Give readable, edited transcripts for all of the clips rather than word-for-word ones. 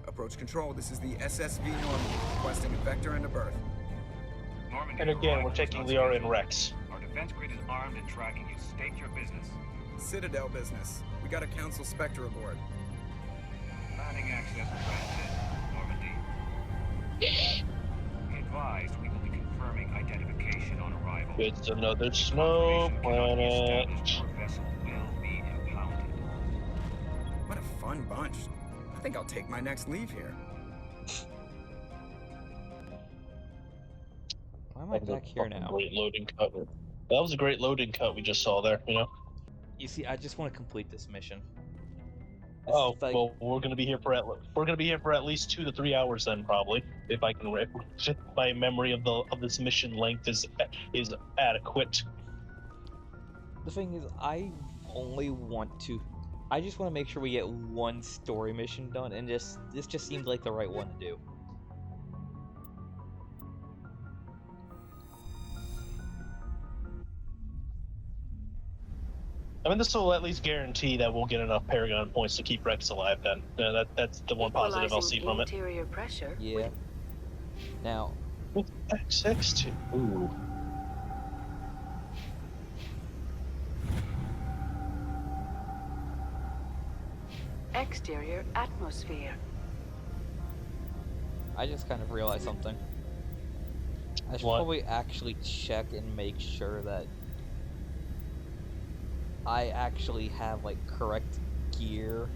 Approach control, this is the SSV Normandy, requesting a vector and a berth. Normandy, And again, we're taking Liara and Rex. Our defense grid is armed and tracking you. State your business. Citadel business. We got a Council Spectre aboard. Landing access granted, Normandy. Be advised, we will be confirming identification on arrival. It's another snow planet. Your vessel will be impounded. What a fun bunch. I think I'll take my next leave here. Why am I back here now? Great loading cut. That was a great loading cut we just saw there, you know? You see, I just want to complete this mission. Oh, well, we're gonna be here for at least 2 to 3 hours then, probably, if I can. If my memory of this mission length is adequate. The thing is, I just want to make sure we get one story mission done, and this just seems like the right one to do. I mean, this will at least guarantee that we'll get enough Paragon points to keep Rex alive. Then, that's the one positive I'll see from it. Interior pressure. Yeah. Now, XX2. Ooh. Exterior atmosphere. I just kind of realized something. I should What? probably actually check and make sure that I actually have like correct gear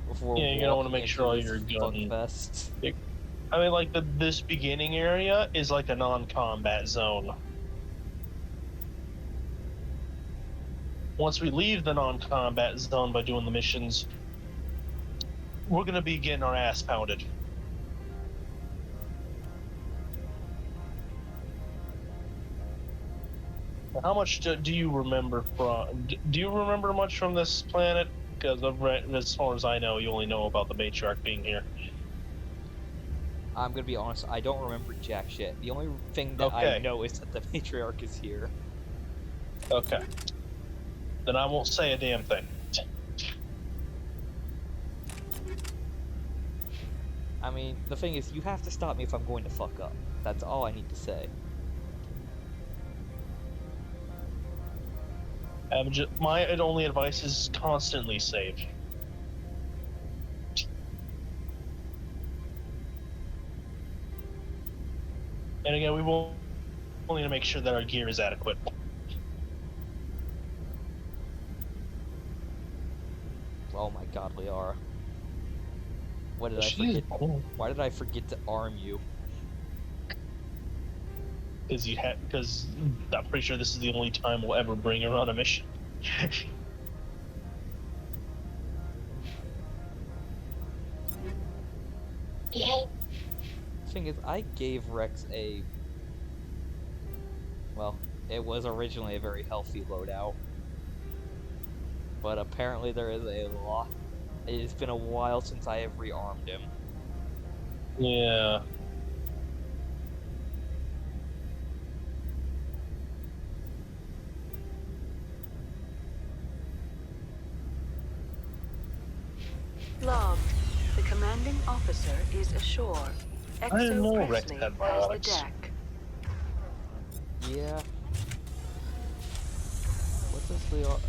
before. Yeah, you're gonna want to make sure all your gun. Fest. I mean, like this beginning area is like a non-combat zone. Once we leave the non-combat zone by doing the missions, we're gonna be getting our ass pounded. How much do you remember from? Do you remember much from this planet? Because as far as I know, you only know about the matriarch being here. I'm gonna be honest, I don't remember jack shit. The only thing that I know is that the matriarch is here. Okay. Then I won't say a damn thing. I mean, the thing is, you have to stop me if I'm going to fuck up. That's all I need to say. My only advice is constantly save. And again, we will only to make sure that our gear is adequate. Oh my god, Liara. What did I forget? Why did I forget to arm you? Because I'm pretty sure this is the only time we'll ever bring her on a mission. Thing is, I gave Rex a... Well, it was originally a very healthy loadout. But apparently there is a lot... It's been a while since I have rearmed him. Yeah. Logged. The commanding officer is ashore. I didn't know Exo Rex Presley had has the biotics. deck. Yeah. What's this, Liara?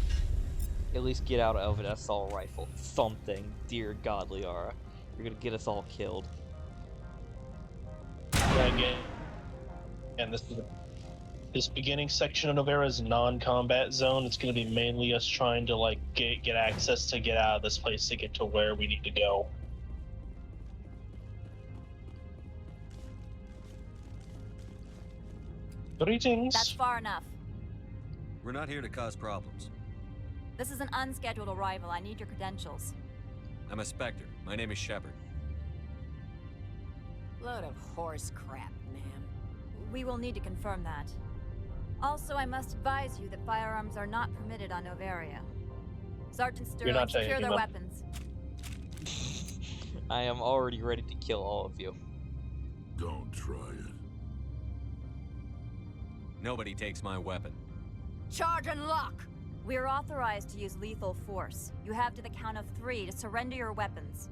At least get out of an assault rifle. Something. Dear God, Liara. You're gonna get us all killed. Again, and this beginning section of Noveria is non-combat zone. It's going to be mainly us trying to like get access to get out of this place to get to where we need to go. Greetings. That's far enough. We're not here to cause problems. This is an unscheduled arrival. I need your credentials. I'm a Spectre. My name is Shepard. Load of horse crap, ma'am. We will need to confirm that. Also, I must advise you that firearms are not permitted on Noveria. Sergeant Sterling, secure their weapons. I am already ready to kill all of you. Don't try it. Nobody takes my weapon. Charge and lock! We are authorized to use lethal force. You have to the count of 3 to surrender your weapons.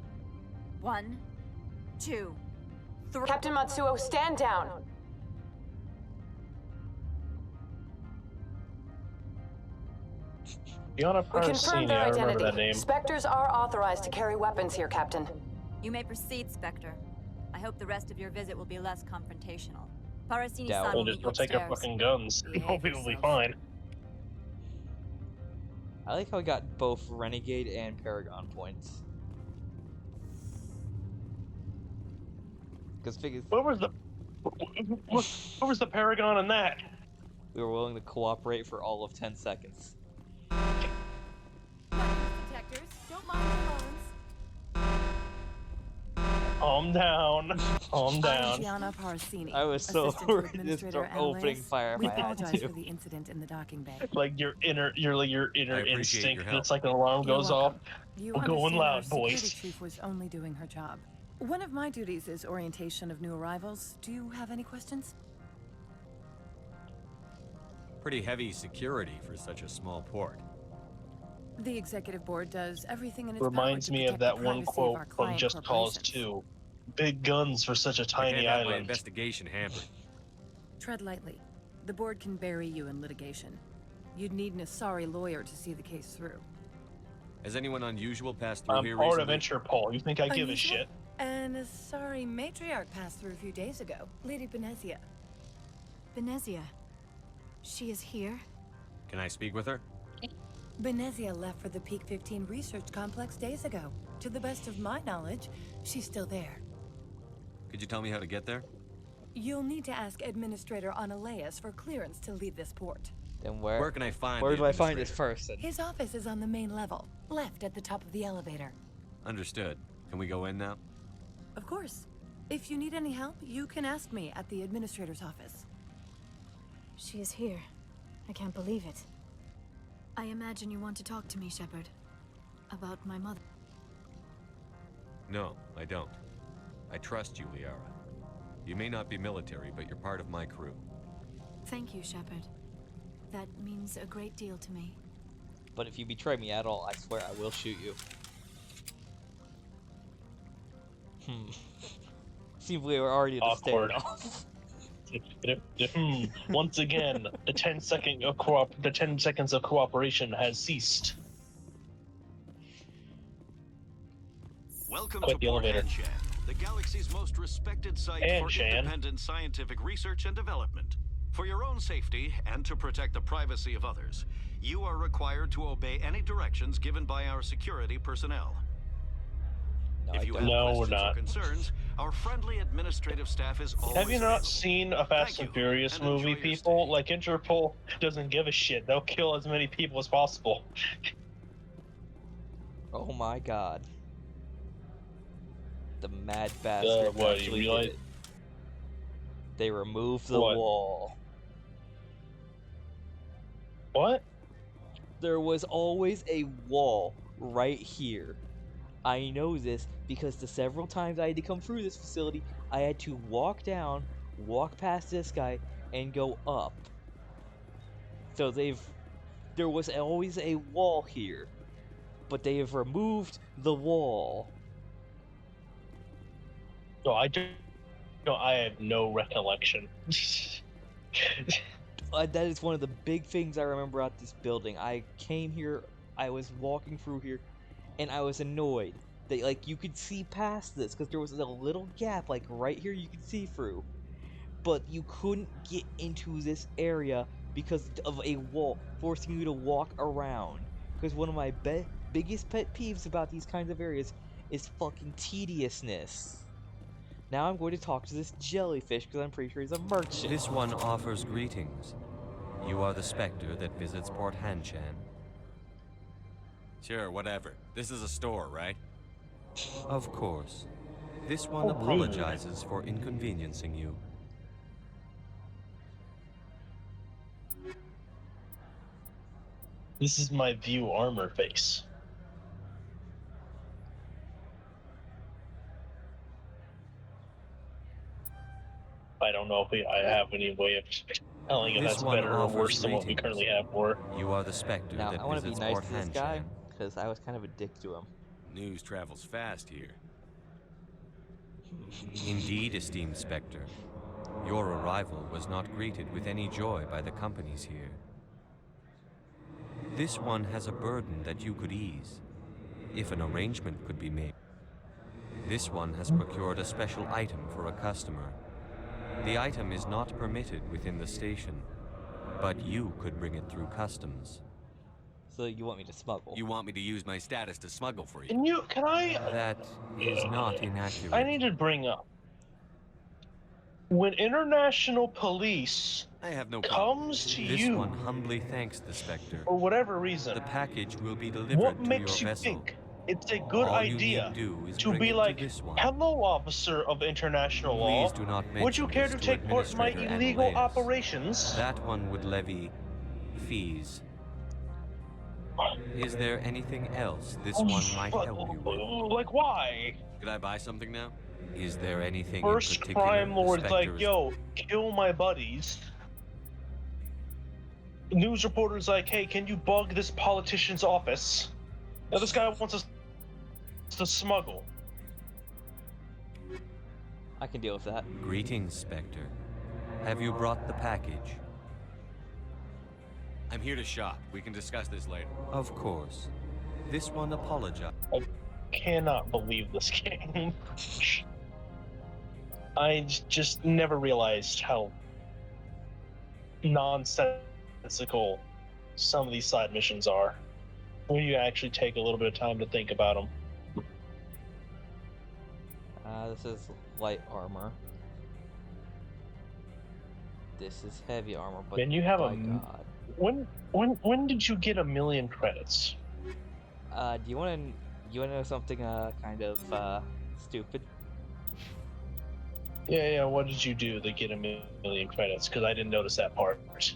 1, 2, 3. Captain Matsuo, stand down. Fiona We confirmed Parsini, their I remember identity. that name. Spectres are authorized to carry weapons here, Captain. You may proceed, Spectre. I hope the rest of your visit will be less confrontational. Parsini-san Doubt. will We'll meet you just take our upstairs. fucking guns. Behave We'll be yourself. fine. I like how we got both Renegade and Paragon points. Because figures What was the Paragon in that? we were willing to cooperate for all of 10 seconds. Detectors, don't mind the bones. Calm down. Calm I'm down. Gianna Parsini. I was so assistant to worried to Administrator start opening Analyst. fire if We I had apologize to. for the incident in the docking bay. Like your inner I appreciate instinct. your help. It's like an alarm You're goes off. welcome. You We're going understand loud, our security boys. chief was only doing her job. One of my duties is orientation of new arrivals. Do you have any questions? Pretty heavy security for such a small port. The executive board does everything in its power Reminds to me of protect that the one privacy of quote our from client Just Cause corporations. 2. Big guns for such a I tiny can't have my island. investigation hampered. Tread lightly. The board can bury you in litigation. You'd need an Asari lawyer to see the case through. Has anyone unusual passed through I'm here part of recently? Interpol. You think I give a Unusual? shit? An Asari matriarch passed through a few days ago. Lady Benezia. Benezia? She is here? Can I speak with her? Benezia left for the Peak 15 research complex days ago. To the best of my knowledge, she's still there. Could you tell me how to get there? You'll need to ask Administrator Analeas for clearance to leave this port. Then Where can I find where the do I find this administrator? person? His office is on the main level, left at the top of the elevator. Understood. Can we go in now? Of course. If you need any help, you can ask me at the Administrator's office. She is here. I can't believe it. I imagine you want to talk to me, Shepard. About my mother. No, I don't. I trust you, Liara. You may not be military, but you're part of my crew. Thank you, Shepard. That means a great deal to me. But if you betray me at all, I swear I will shoot you. Seems we were already at the Awkward. standoff. Once again, the 10 seconds of cooperation has ceased. Welcome Quit to the Port elevator. Anshan, the galaxy's most respected site for Anshan. independent scientific research and development. For your own safety and to protect the privacy of others, you are required to obey any directions given by our security personnel. No, If I you don't. have No, we're questions or not. concerns, our friendly administrative staff is always Have you not available. seen a Fast Thank and you, Furious and enjoy movie, your people? stay. Like, Interpol doesn't give a shit. They'll kill as many people as possible. Oh my god. The mad bastards what, you actually realize- did it. They removed the What? wall. What? There was always a wall right here. I know this because the several times I had to come through this facility, I had to walk down, walk past this guy, and go up. So there was always a wall here, but they have removed the wall. No, I don't. No, I have no recollection. That is one of the big things I remember about this building. I came here, I was walking through here, and I was annoyed that like you could see past this because there was a little gap like right here you could see through, but you couldn't get into this area because of a wall forcing you to walk around. Because one of my biggest pet peeves about these kinds of areas is fucking tediousness. Now I'm going to talk to this jellyfish because I'm pretty sure he's a merchant. This one offers greetings. You are the Spectre that visits Port Hanshan. Sure, whatever. This is a store, right? Of course. This one Oh, rude. apologizes for inconveniencing you. This is my view armor face. I don't know if I have any way of I don't think if This that's one better or offers worse than what we greetings. currently have for. You are the Spectre Now, that I want to be visits nice Port to this guy, Hanshan. because I was kind of a dick to him. News travels fast here. Indeed, esteemed Spectre. Your arrival was not greeted with any joy by the companies here. This one has a burden that you could ease, if an arrangement could be made. This one has procured a special item for a customer. The item is not permitted within the station, but you could bring it through customs. So you want me to smuggle? You want me to use my status to smuggle for you? Can I? That is not inaccurate. I need to bring up. When international police I have no problem. comes to This you one humbly thanks the Spectre. for whatever reason, The package will be delivered what to makes your you vessel. think it's a good All you idea need do is to bring be it like, to this one. hello, officer of international law, Please do not would you mention care this to take part in my Administrator illegal Annaleus. operations? That one would levy fees. Is there anything else this one might help you with? Like, why? Could I buy something now? Is there anything First in particular crime lord's the like, Spectre is- yo, kill my buddies. News reporter's like, hey, can you bug this politician's office? Now this guy wants us to smuggle. I can deal with that. Greetings, Spectre. Have you brought the package? I'm here to shop. We can discuss this later. Of course. This one apologized. I cannot believe this game. I just never realized how nonsensical some of these side missions are when you actually take a little bit of time to think about them. This is light armor. This is heavy armor, but Man, you have by God. When did you get 1,000,000 credits? Do you want to know something kind of stupid? Yeah. What did you do to get 1,000,000 credits? Because I didn't notice that part.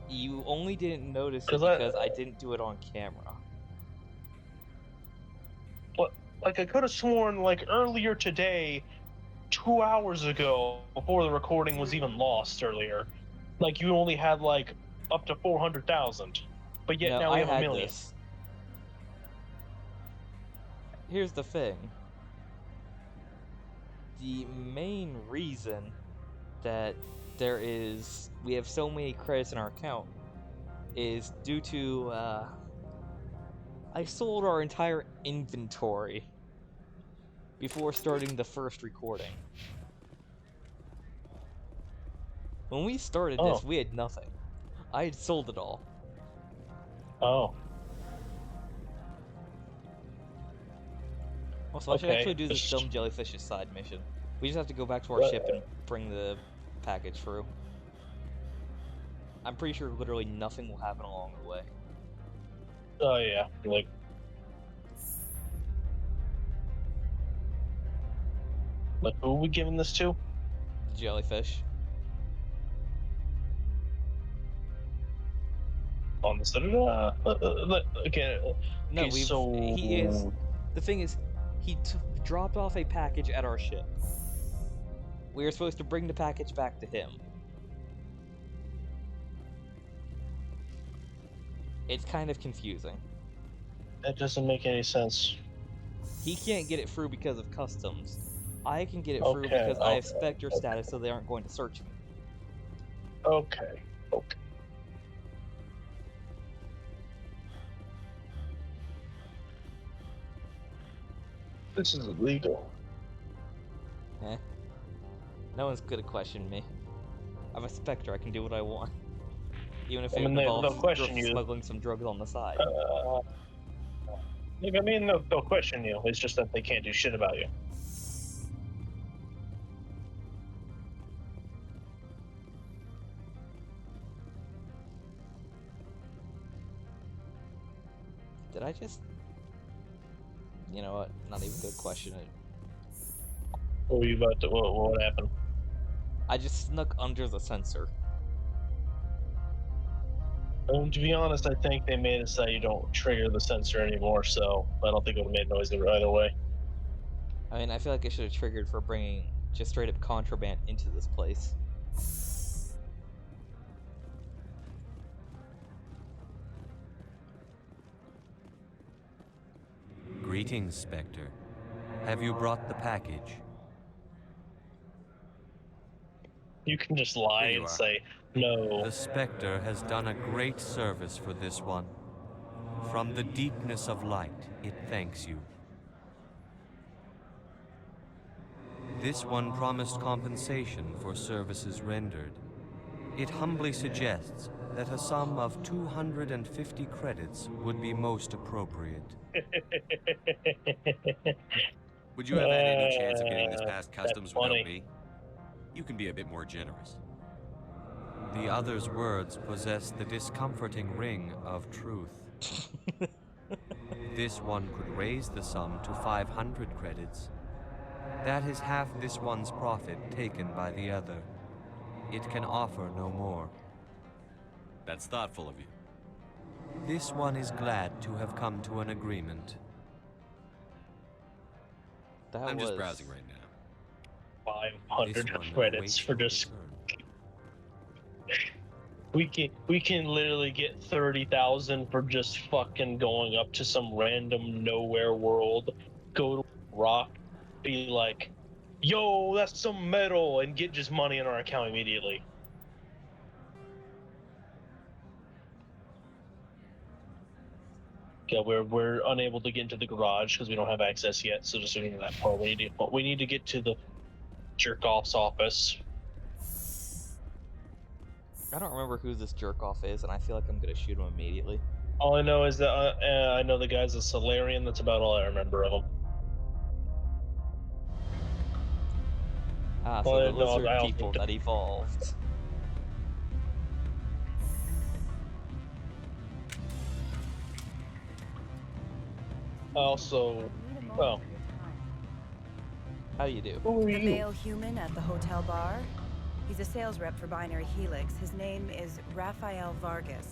You only didn't notice it 'Cause because I didn't do it on camera. Like I could have sworn, like earlier today, 2 hours ago, before the recording was even lost earlier, like you only had like up to 400,000, but yet No, now we I have had 1,000,000. this. Here's the thing. The main reason that we have so many credits in our account is due to I sold our entire inventory before starting the first recording. When we started this, we had nothing. I had sold it all. Oh. Also, I should Okay, actually do this just- dumb jellyfish's side mission. We just have to go back to our ship and bring the package through. I'm pretty sure literally nothing will happen along the way. Oh yeah, like. Like, who are we giving this to? The jellyfish. On the Citadel? Okay. No, Okay, so... he is. The thing is, he dropped off a package at our ship. We were supposed to bring the package back to him. It's kind of confusing. That doesn't make any sense. He can't get it through because of customs. I can get it through Okay, because I have okay, Spectre status, so they aren't going to search me. Okay. This is illegal. Eh. No one's gonna question me. I'm a Spectre, I can do what I want. Even if it involves they'll question you. smuggling some drugs on the side. I mean, they'll question you. It's just that they can't do shit about you. Did I just... You know what? Not even gonna question it. What were you about to... What happened? I just snuck under the sensor. To be honest, I think they made it so you don't trigger the sensor anymore, so I don't think it would have made noise either way. I mean, I feel like it should have triggered for bringing just straight up contraband into this place. Greetings, Spectre. Have you brought the package? You can just lie Here you and are. say, no. The Spectre has done a great service for this one. From the deepness of light, it thanks you. This one promised compensation for services rendered. It humbly suggests that a sum of 250 credits would be most appropriate. Would you have had any chance of getting this past That's customs funny. without me? You can be a bit more generous. The other's words possess the discomforting ring of truth. This one could raise the sum to 500 credits. That is half this one's profit taken by the other. It can offer no more. That's thoughtful of you. This one is glad to have come to an agreement. I'm just browsing right now. 500 This one credits awaits for your just. return. We can literally get 30,000 for just fucking going up to some random nowhere world, go to rock, be like, yo, that's some metal, and get just money in our account immediately. Yeah, we're unable to get into the garage because we don't have access yet. So just ignore that part. We need to get to the jerk off's office. I don't remember who this jerk off is, and I feel like I'm gonna shoot him immediately. All I know is that I know the guy's a Solarian. That's about all I remember of him. Ah, so Well, the no, lizard I also people that evolved. Also, well, How do you do? who are The you? male human at the hotel bar. He's a sales rep for Binary Helix. His name is Rafael Vargas.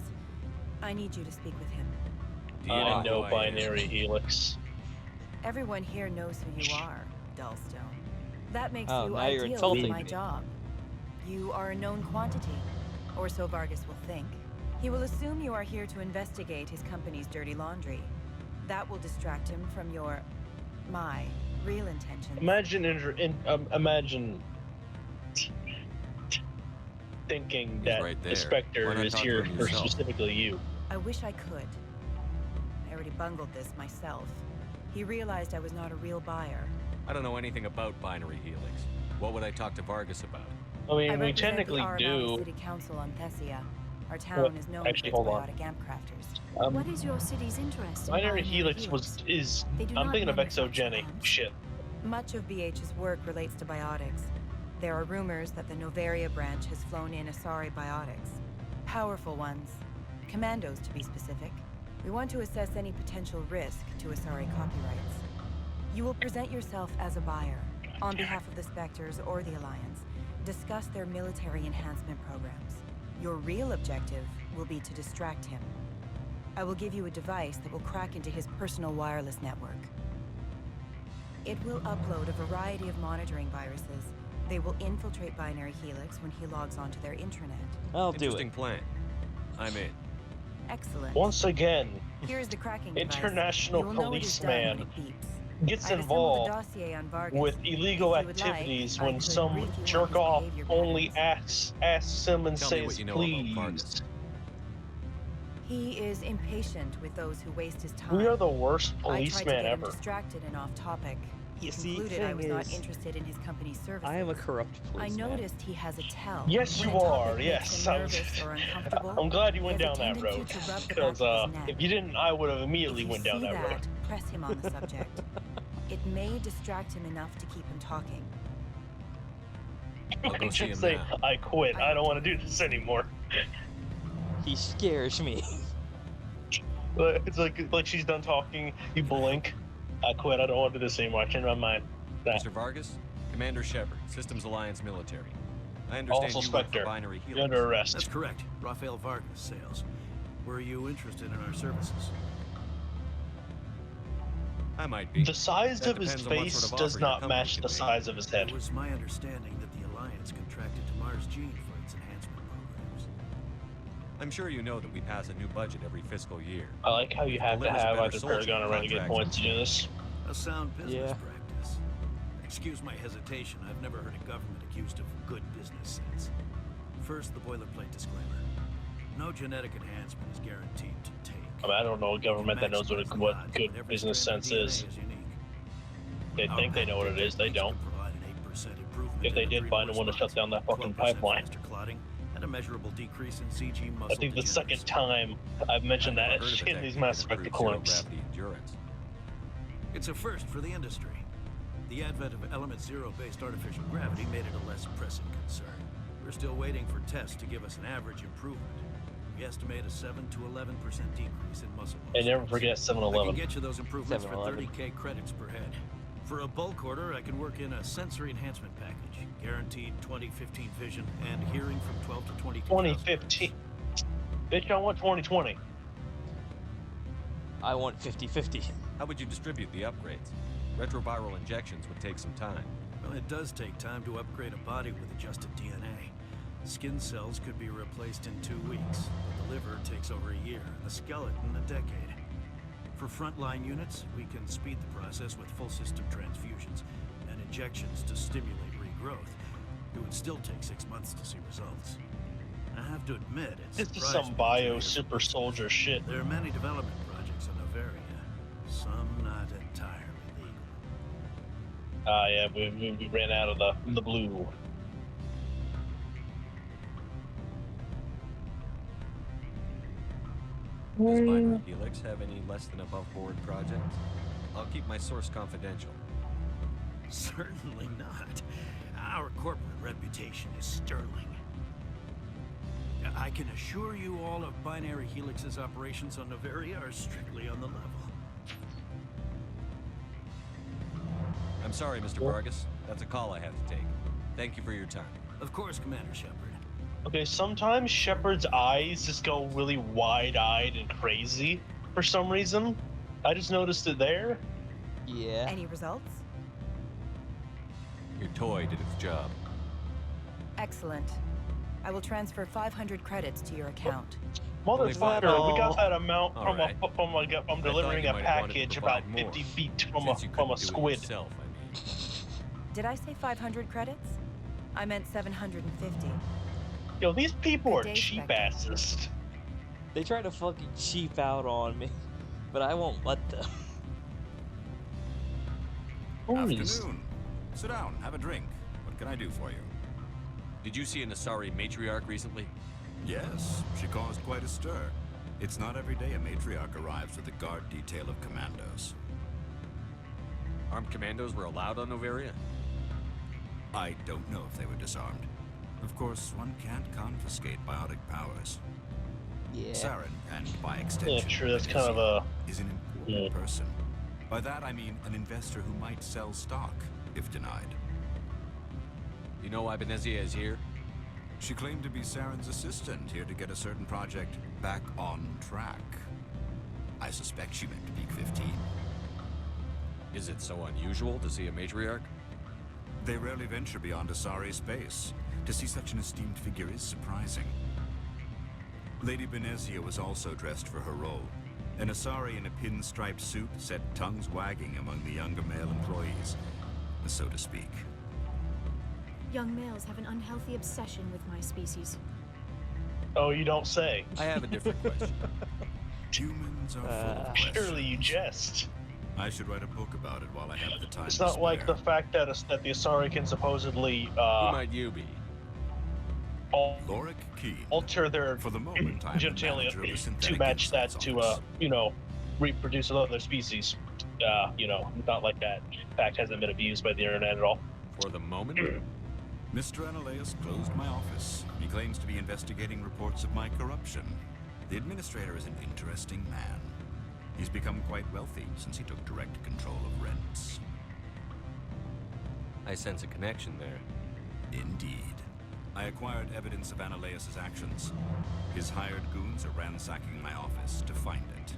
I need you to speak with him. Do you I know who I am? Binary Helix. Everyone here knows who you are, Dullstone. That makes Oh, you now you're ideal insulting for my me. job. You are a known quantity, or so Vargas will think. He will assume you are here to investigate his company's dirty laundry. That will distract him from my real intentions. Imagine thinking He's that right the there. Spectre Why not is talk to here him for yourself? specifically you. I wish I could. I already bungled this myself. He realized I was not a real buyer. I don't know anything about Binary Helix. What would I talk to Vargas about? I mean, I we represent technically the Aramali do. City Council on Thessia. Our town is known actually, for its hold on. biotic amp crafters. What is your city's interest in Binary Helix is. They do I'm not thinking of manufacture exogenic amps. shit. Much of BH's work relates to biotics. There are rumors that the Noveria branch has flown in Asari biotics. Powerful ones. Commandos, to be specific. We want to assess any potential risk to Asari copyrights. You will present yourself as a buyer, on behalf of the Spectres or the Alliance. Discuss their military enhancement programs. Your real objective will be to distract him. I will give you a device that will crack into his personal wireless network. It will upload a variety of monitoring viruses. They will infiltrate Binary Helix when he logs onto their intranet. I'll do Interesting it. plan. I'm in. Excellent. Once again, Here's the cracking device. International You will know it is done when policeman it beeps. gets I've assembled a involved dossier on Vargas. with illegal If you would like, activities I when could some brief you on jerk his off behavior only patterns. asks him and Tell me says what you know about please. Vargas. He is impatient with those who waste his time. We are the worst I tried to policeman get him ever. distracted and off topic. He You see, concluded I thing was not is, interested in his company's services. I am a corrupt I policeman. noticed he has a tell. Yes, When you a topic are. makes Yes, him I was- nervous or uncomfortable, I'm glad you he went has down a that tendency road. to rub the Because back of his neck. if you didn't, I would have immediately If you went down see that road. press him on the subject. It may distract him enough to keep him talking. I'll go see him Just say, now. I quit. I don't want to do this anymore. He scares me. It's like she's done talking. You blink. I quit. I don't want to do this anymore. I changed my mind. That. Mr. Vargas, Commander Shepard, Systems Alliance Military. I understand Also you work Spectre. for Binary You're Helix. under arrest. That's correct. Rafael Vargas, sales. Were you interested in our services? I might be. The size That of his depends on what face sort of does offer your not company match can the make. size of his head. It was my understanding that the Alliance contracted to Mars Gene for its enhancement programs. I'm sure you know that we pass a new budget every fiscal year. I like how you have to Delivers a have better either soldier Paragon or Renegade contract. points to do this. A sound business Yeah. practice. Excuse my hesitation, I've never heard a government accused of good business sense. First, the boilerplate disclaimer. No genetic enhancement is guaranteed to take. I mean, I don't know a government that knows what Maximize the what odds, but good every business strand of sense is. DNA unique. They Our think they know what it patented is. They techniques don't. can provide an 8% improvement If they in did adrenal find a one to shut response, down that fucking 12% pipeline. faster clotting, and a measurable decrease in CG muscle I think the second degeneracy. time I've mentioned I've that never heard of a in these technique Mass that Effect improves clips. zero-gravity endurance. It's a first for the industry. The advent of element zero-based artificial gravity made it a less pressing concern. We're still waiting for tests to give us an average improvement. We estimate a 7 to 11% decrease in muscle loss. And never forget I can 7-Eleven. get you those improvements for 7-Eleven. 30k credits per head. For a bulk order, I can work in a sensory enhancement package, guaranteed 2015 vision and hearing from 12 to 22. 2015. Bitch, I want 2020. I want 50-50. How would you distribute the upgrades? Retroviral injections would take some time. Well, it does take time to upgrade a body with adjusted DNA. Skin cells could be replaced in 2 weeks, but the liver takes over a year, and the skeleton a decade. For frontline units, we can speed the process with full system transfusions and injections to stimulate regrowth. It would still take 6 months to see results. I have to admit, it's This is some bio super soldier shit. There are many development projects in Noveria, some not entirely legal. Ah, yeah, we ran out of the blue. Does Binary Helix have any less than above board projects? I'll keep my source confidential. Certainly not. Our corporate reputation is sterling. I can assure you all of Binary Helix's operations on Noveria are strictly on the level. I'm sorry, Mr. Vargas. That's a call I have to take. Thank you for your time. Of course, Commander Shepard. Okay, sometimes Shepard's eyes just go really wide-eyed and crazy for some reason. I just noticed it there. Yeah. Any results? Your toy did its job. Excellent. I will transfer 500 credits to your account. Motherfucker, we got that amount All from right. from delivering a package about 50 feet from a squid. Yourself, I mean. Did I say 500 credits? I meant 750. Yo, these people are Good day, cheap Spectre. asses. They try to fucking cheap out on me, but I won't let them. Afternoon. Sit down, have a drink. What can I do for you? Did you see an Asari matriarch recently? Yes, she caused quite a stir. It's not every day a matriarch arrives with a guard detail of commandos. Armed commandos were allowed on Noveria? I don't know if they were disarmed. Of course, one can't confiscate biotic powers. Yeah. Saren, and by extension, Yeah, sure, that's kind of a... is an important person. By that I mean an investor who might sell stock, if denied. You know why Benezia is here? She claimed to be Saren's assistant, here to get a certain project back on track. I suspect she meant to peak 15. Is it so unusual to see a matriarch? They rarely venture beyond Asari space. To see such an esteemed figure is surprising. Lady Benezia was also dressed for her role. An Asari in a pinstriped suit set tongues wagging among the younger male employees, so to speak. Young males have an unhealthy obsession with my species. Oh, you don't say. I have a different question. Humans are full of questions. Surely you jest. I should write a book about it while I have the time It's to not like the spare. fact that that the Asari can supposedly Who might you be? Lorik Keen. alter their For the moment, I am the genitalia manager of the to synthetic match that insights to office. reproduce with other species. Not like that fact hasn't been abused by the internet at all. For the moment? Mr. Analeus closed my office. He claims to be investigating reports of my corruption. The administrator is an interesting man. He's become quite wealthy since he took direct control of rents. I sense a connection there. Indeed. I acquired evidence of Analeus' actions. His hired goons are ransacking my office to find it.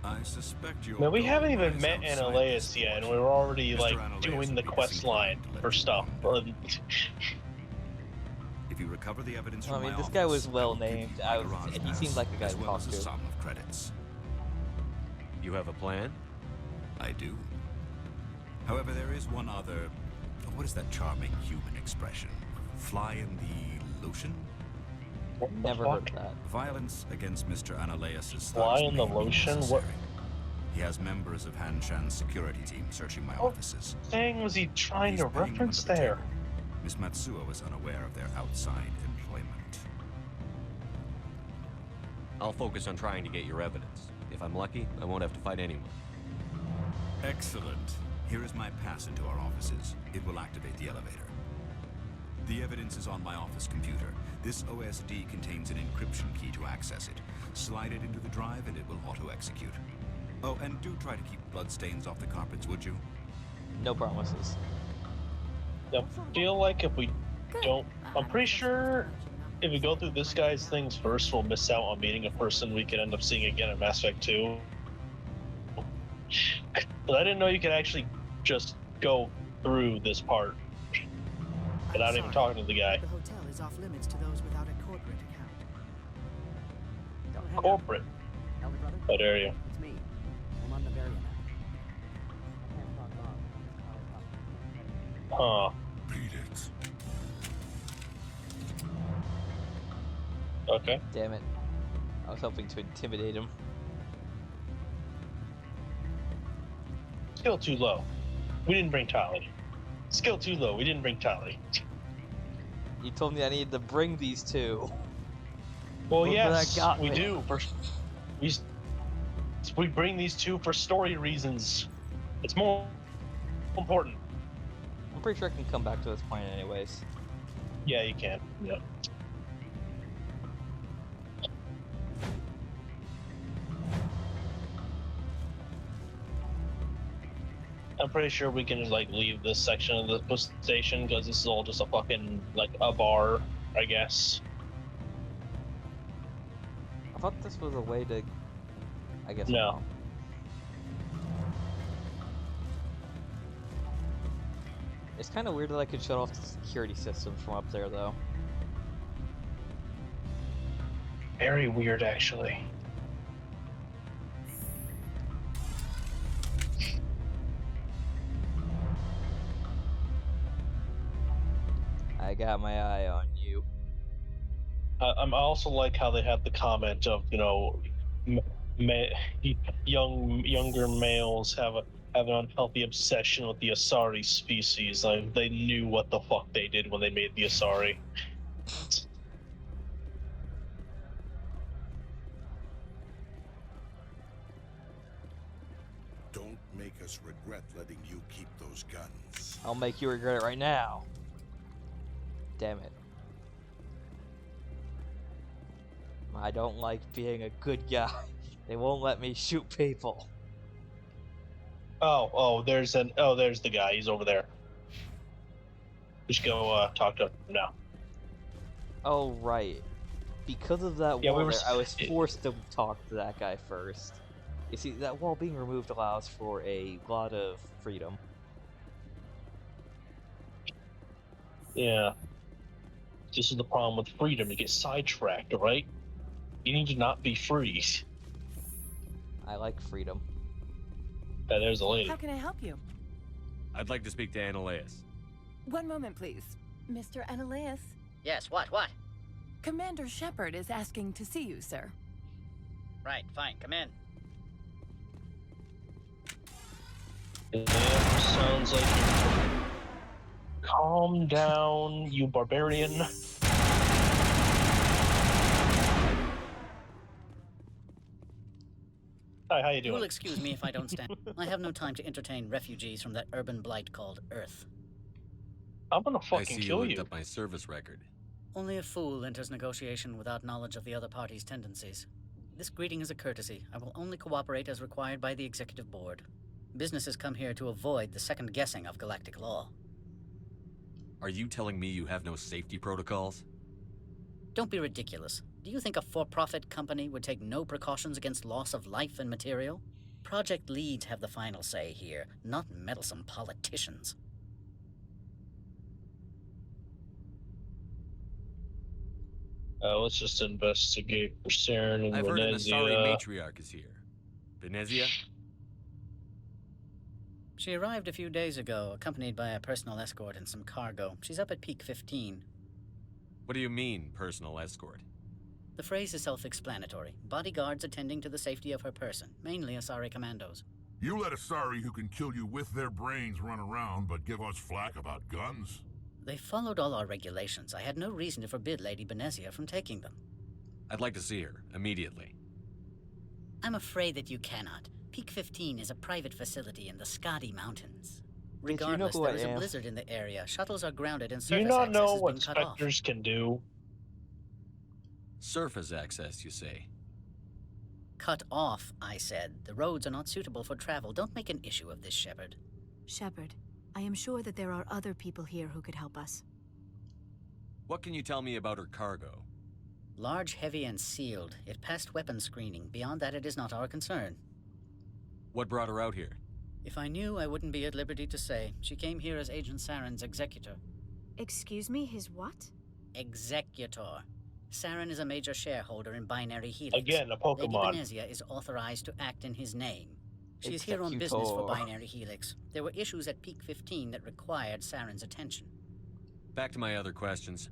I suspect you're... Man, we haven't even met Analeus yet, and we're already Mr. like Analeus doing will the be quest line disinclined to let for you stuff. If you recover the evidence I from mean, my this office, guy was I well will give named. you my garage He pass, seemed like a guy as to well talk as a to. sum of credits. You have a plan? I do. However, there is one other... What is that charming human expression? Fly in the lotion? Never heard of that. Violence against Mr. Analaeus' Fly thugs in the may be lotion? necessary. What He has members of Han-Shan's security team searching my offices. What thing was he trying He's to paying them reference under the there? table. Miss Matsuo was unaware of their outside employment. I'll focus on trying to get your evidence. If I'm lucky, I won't have to fight anyone. Excellent. Here is my pass into our offices. It will activate the elevator. The evidence is on my office computer. This OSD contains an encryption key to access it. Slide it into the drive and it will auto-execute. Oh, and do try to keep bloodstains off the carpets, would you? No promises. I feel like if we don't... I'm pretty sure if we go through this guy's things first, we'll miss out on meeting a person we could end up seeing again in Mass Effect 2. But I didn't know you could actually just go through this part without even talking to the guy. The hotel is off limits to those without a corporate account. Corporate. Elder brother? What area? It's me. I'm on Noveria now. Huh. Beat it. Okay. Damn it. I was hoping to intimidate him. Skill too low. We didn't bring Tali. Skill too low. We didn't bring Tali. You told me I needed to bring these two. Well, Look yes, where that got we me. do. We bring these two for story reasons. It's more important. I'm pretty sure I can come back to this point anyways. Yeah, you can. Yeah. I'm pretty sure we can just like leave this section of the station because this is all just a fucking like a bar, I guess. I thought this was a way to... I guess No. It's kind of weird that I could shut off the security systems from up there, though. Very weird, actually. I got my eye on you. I'm also like how they have the comment of, you know, younger males have an unhealthy obsession with the Asari species. Like they knew what the fuck they did when they made the Asari. Don't make us regret letting you keep those guns. I'll make you regret it right now. Damn it. I don't like being a good guy. They won't let me shoot people. There's the guy. He's over there. Just go talk to him now. Oh, right. Because of that Yeah, wall we were there, I was forced to talk to that guy first. You see, that wall being removed allows for a lot of freedom. Yeah. This is the problem with freedom. You get sidetracked, right? You need to not be free. I like freedom. Yeah, there's a lady. How can I help you? I'd like to speak to Analaeus. One moment, please. Mr. Analaeus, Yes, what? Commander Shepard is asking to see you, sir. Right, fine, come in. Yeah, sounds like... Calm down, you barbarian. Hi, how you doing? You'll excuse me if I don't stand. I have no time to entertain refugees from that urban blight called Earth. I'm gonna I fucking see you kill looked you. up my service record. Only a fool enters negotiation without knowledge of the other party's tendencies. This greeting is a courtesy. I will only cooperate as required by the Executive Board. Businesses come here to avoid the second guessing of galactic law. Are you telling me you have no safety protocols? Don't be ridiculous. Do you think a for-profit company would take no precautions against loss of life and material? Project leads have the final say here, not meddlesome politicians. Let's just investigate for Saren and I've heard an Asari Venezia. matriarch is here. Venezia? She arrived a few days ago, accompanied by a personal escort and some cargo. She's up at Peak 15. What do you mean, personal escort? The phrase is self-explanatory. Bodyguards attending to the safety of her person, mainly Asari commandos. You let Asari who can kill you with their brains run around, but give us flack about guns? They followed all our regulations. I had no reason to forbid Lady Benezia from taking them. I'd like to see her, immediately. I'm afraid that you cannot. Peak 15 is a private facility in the Skadi Mountains. Regardless, there is a blizzard in the area. Shuttles are grounded and Do surface you not access know has what been cut off. specters can do? Surface access, you say? Cut off, I said. The roads are not suitable for travel. Don't make an issue of this, Shepard. Shepard, I am sure that there are other people here who could help us. What can you tell me about her cargo? Large, heavy, and sealed. It passed weapons screening. Beyond that, it is not our concern. What brought her out here? If I knew, I wouldn't be at liberty to say. She came here as Agent Saren's executor. Excuse me, his what? Executor. Saren is a major shareholder in Binary Helix. Again, a Pokemon. Lady Benezia is authorized to act in his name. She is here on business for Binary Helix. There were issues at Peak 15 that required Saren's attention. Back to my other questions.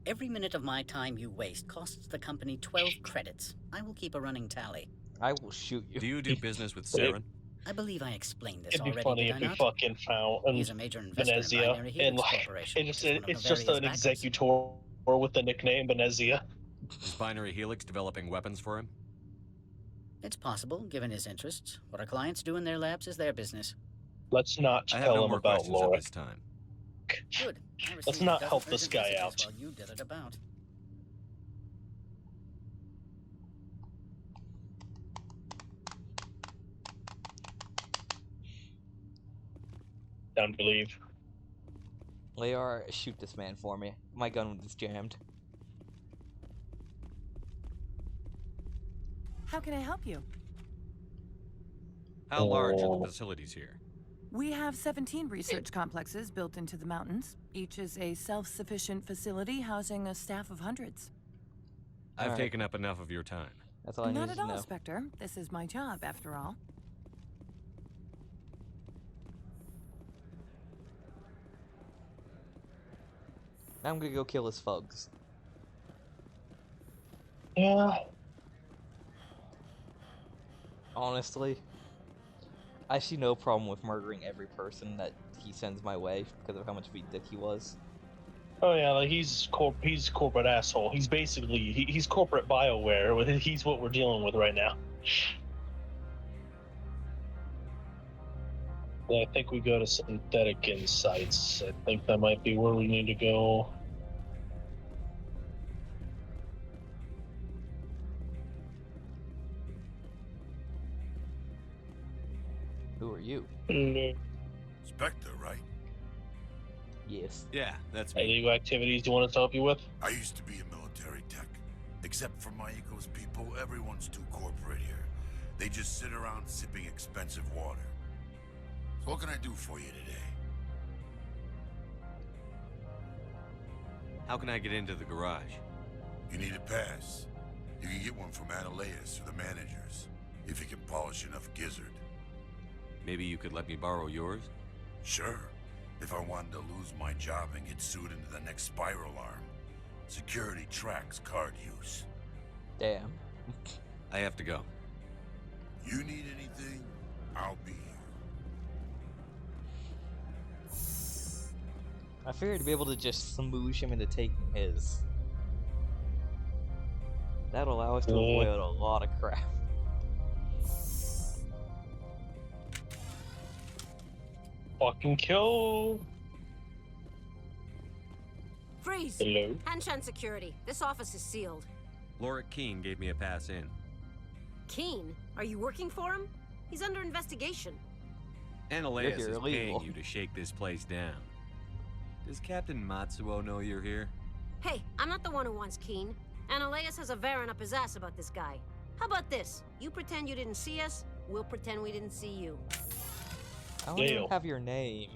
Every minute of my time you waste costs the company 12 credits. I will keep a running tally. I will shoot you. Do you do business with Saren? I believe I explained this It'd be already, funny did if I we not? fucking found He's a major investor in Benezia, Binary Helix and like, Corporation, it's just an executor with the nickname Benezia. Is Binary Helix developing weapons for him? It's possible, given his interests. What our clients do in their labs is their business. Let's not I have tell no him more about questions at Laura. this time. Good. I Let's received not a dozen help this urgent guy messages out. while you dithered about. Time to leave. Layar, shoot this man for me. My gun was jammed. How can I help you? How large are the facilities here? We have 17 research complexes built into the mountains. Each is a self-sufficient facility housing a staff of hundreds. I've taken up enough of your time. That's all I Not need at to all, know. Spectre. This is my job, after all. I'm gonna go kill his thugs. Yeah. Honestly, I see no problem with murdering every person that he sends my way because of how much of a dick he was. Oh yeah, like he's corporate asshole. He's basically he's corporate BioWare. He's what we're dealing with right now. I think we go to synthetic insights. I think that might be where we need to go. Who are you? Spectre, right? Yes. Yeah, that's me. Illegal activities you want us to help you with? I used to be a military tech. Except for my eco's people, everyone's too corporate here. They just sit around sipping expensive water. So what can I do for you today? How can I get into the garage? You need a pass. You can get one from Ananias or the managers, if you can polish enough gizzard. Maybe you could let me borrow yours? Sure. If I wanted to lose my job and get sued into the next spiral arm. Security tracks card use. Damn. I have to go. You need anything, I'll be here. I figured to be able to just smoosh him into taking his. That'll allow us to avoid a lot of crap. Fucking kill. Freeze! Hello? Hanshan security. This office is sealed. Lorik Keene gave me a pass in. Keen, are you working for him? He's under investigation. Ananias You're is illegal. paying you to shake this place down. Does Captain Matsuo know you're here? Hey, I'm not the one who wants Keen. Ananias has a Varen up his ass about this guy. How about this? You pretend you didn't see us, we'll pretend we didn't see you. I don't even have your name.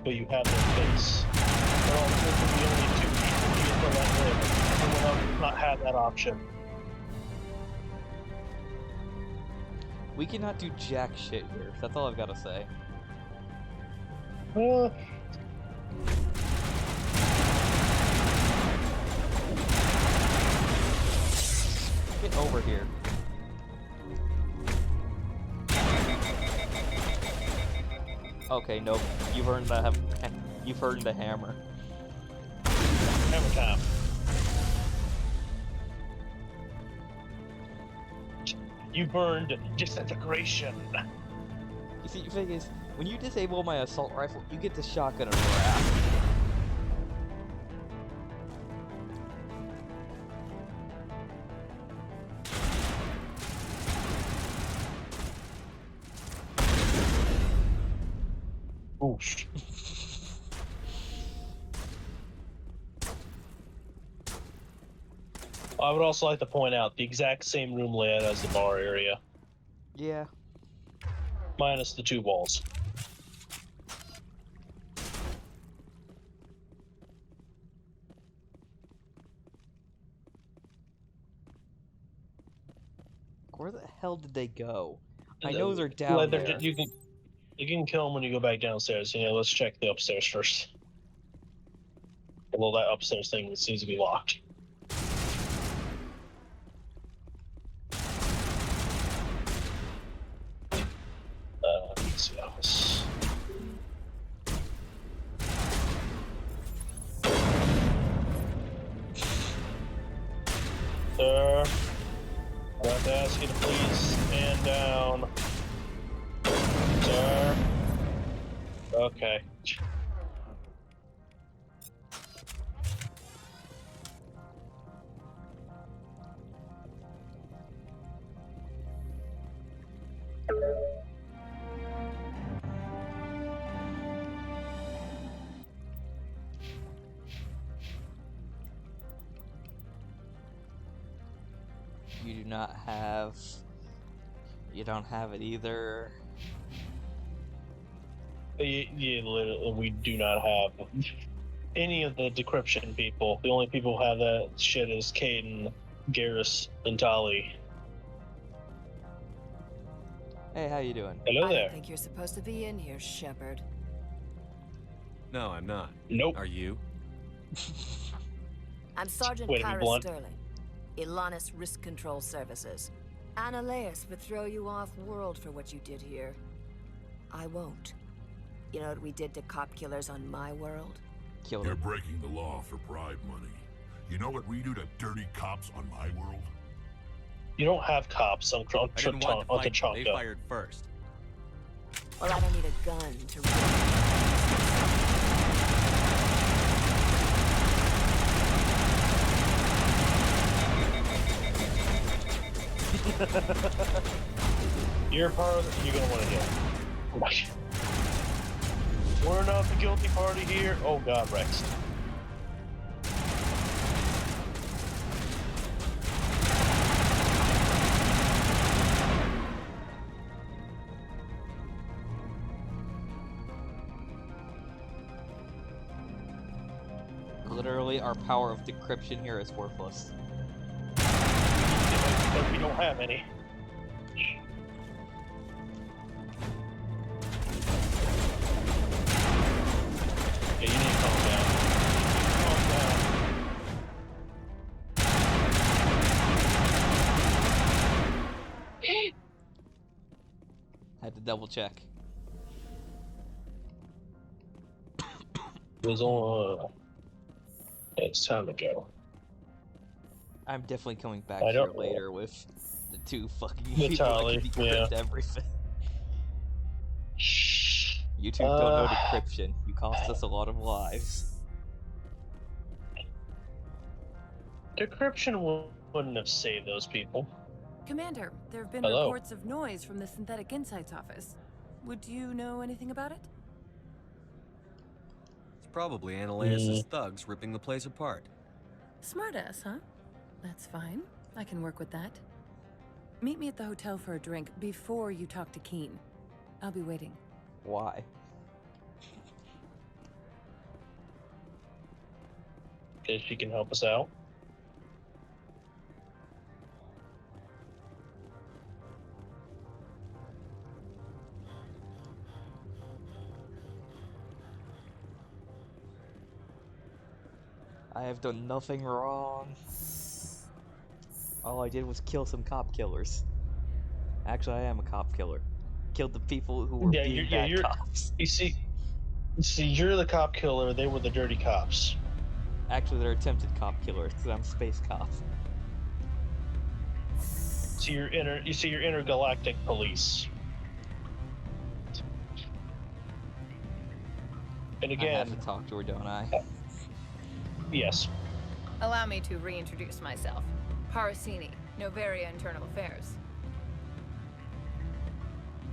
But you have no face. We're all the only two people here for that live. Everyone else does not have that option. We cannot do jack shit here. That's all I've got to say. Get over here. Okay, nope. You've earned the you've earned the hammer. Hammer time. You burned disintegration. You see, the thing is, when you disable my assault rifle, you get the shotgun of wrath. Oof. I would also like to point out the exact same room layout as the bar area. Yeah. Minus the 2 walls. Where the hell did they go? I know they're down Like, there. You can kill them when you go back downstairs. You know, let's check the upstairs first. Although that upstairs thing seems to be locked. Let's see office. Sir, I'm going to ask you to please stand down. Sir. Okay. You do not have... You don't have it either. Yeah, literally, we do not have any of the decryption people. The only people who have that shit is Caden, Garrus, and Tali. Hey, how you doing? Hello I there. don't think you're supposed to be in here, Shepard. No, I'm not. Nope. Are you? I'm Sergeant Way to be Kyra blunt. Sterling, Ilanis Risk Control Services. Annaleus would throw you off world for what you did here. I won't. You know what we did to cop killers on my world? Killed You're him. breaking the law for bribe money. You know what we do to dirty cops on my world? You don't have cops on I didn't want to fight them. They Tachanka. fired first. Well, I don't need a gun to run. You're part of it, you're gonna want to deal. Oh my. We're not the guilty party here. Oh god, Rex. Literally, our power of decryption here is worthless. Because we don't have any. Yeah, you need to calm down. Calm down. Had to double check. It was on. It's time to go. I'm definitely coming back I here don't- later with the 2 fucking With people Tali, that can decrypt yeah. everything. You two don't know Uh, decryption. You cost us a lot of lives. Decryption wouldn't have saved those people. Commander, there have been Hello. reports of noise from the Synthetic Insights office. Would you know anything about it? It's probably Annaleus' thugs ripping the place apart. Smartass, huh? That's fine. I can work with that. Meet me at the hotel for a drink before you talk to Keen. I'll be waiting. Why? If she can help us out. I have done nothing wrong. All I did was kill some cop killers. Actually, I am a cop killer. Killed the people who were being bad cops. You see, you're the cop killer. They were the dirty cops. Actually, they're attempted cop killers because I'm space cop. So you're intergalactic police. And again, I have to talk to her, don't I? Yes. Allow me to reintroduce myself. Parasini, Noveria Internal Affairs.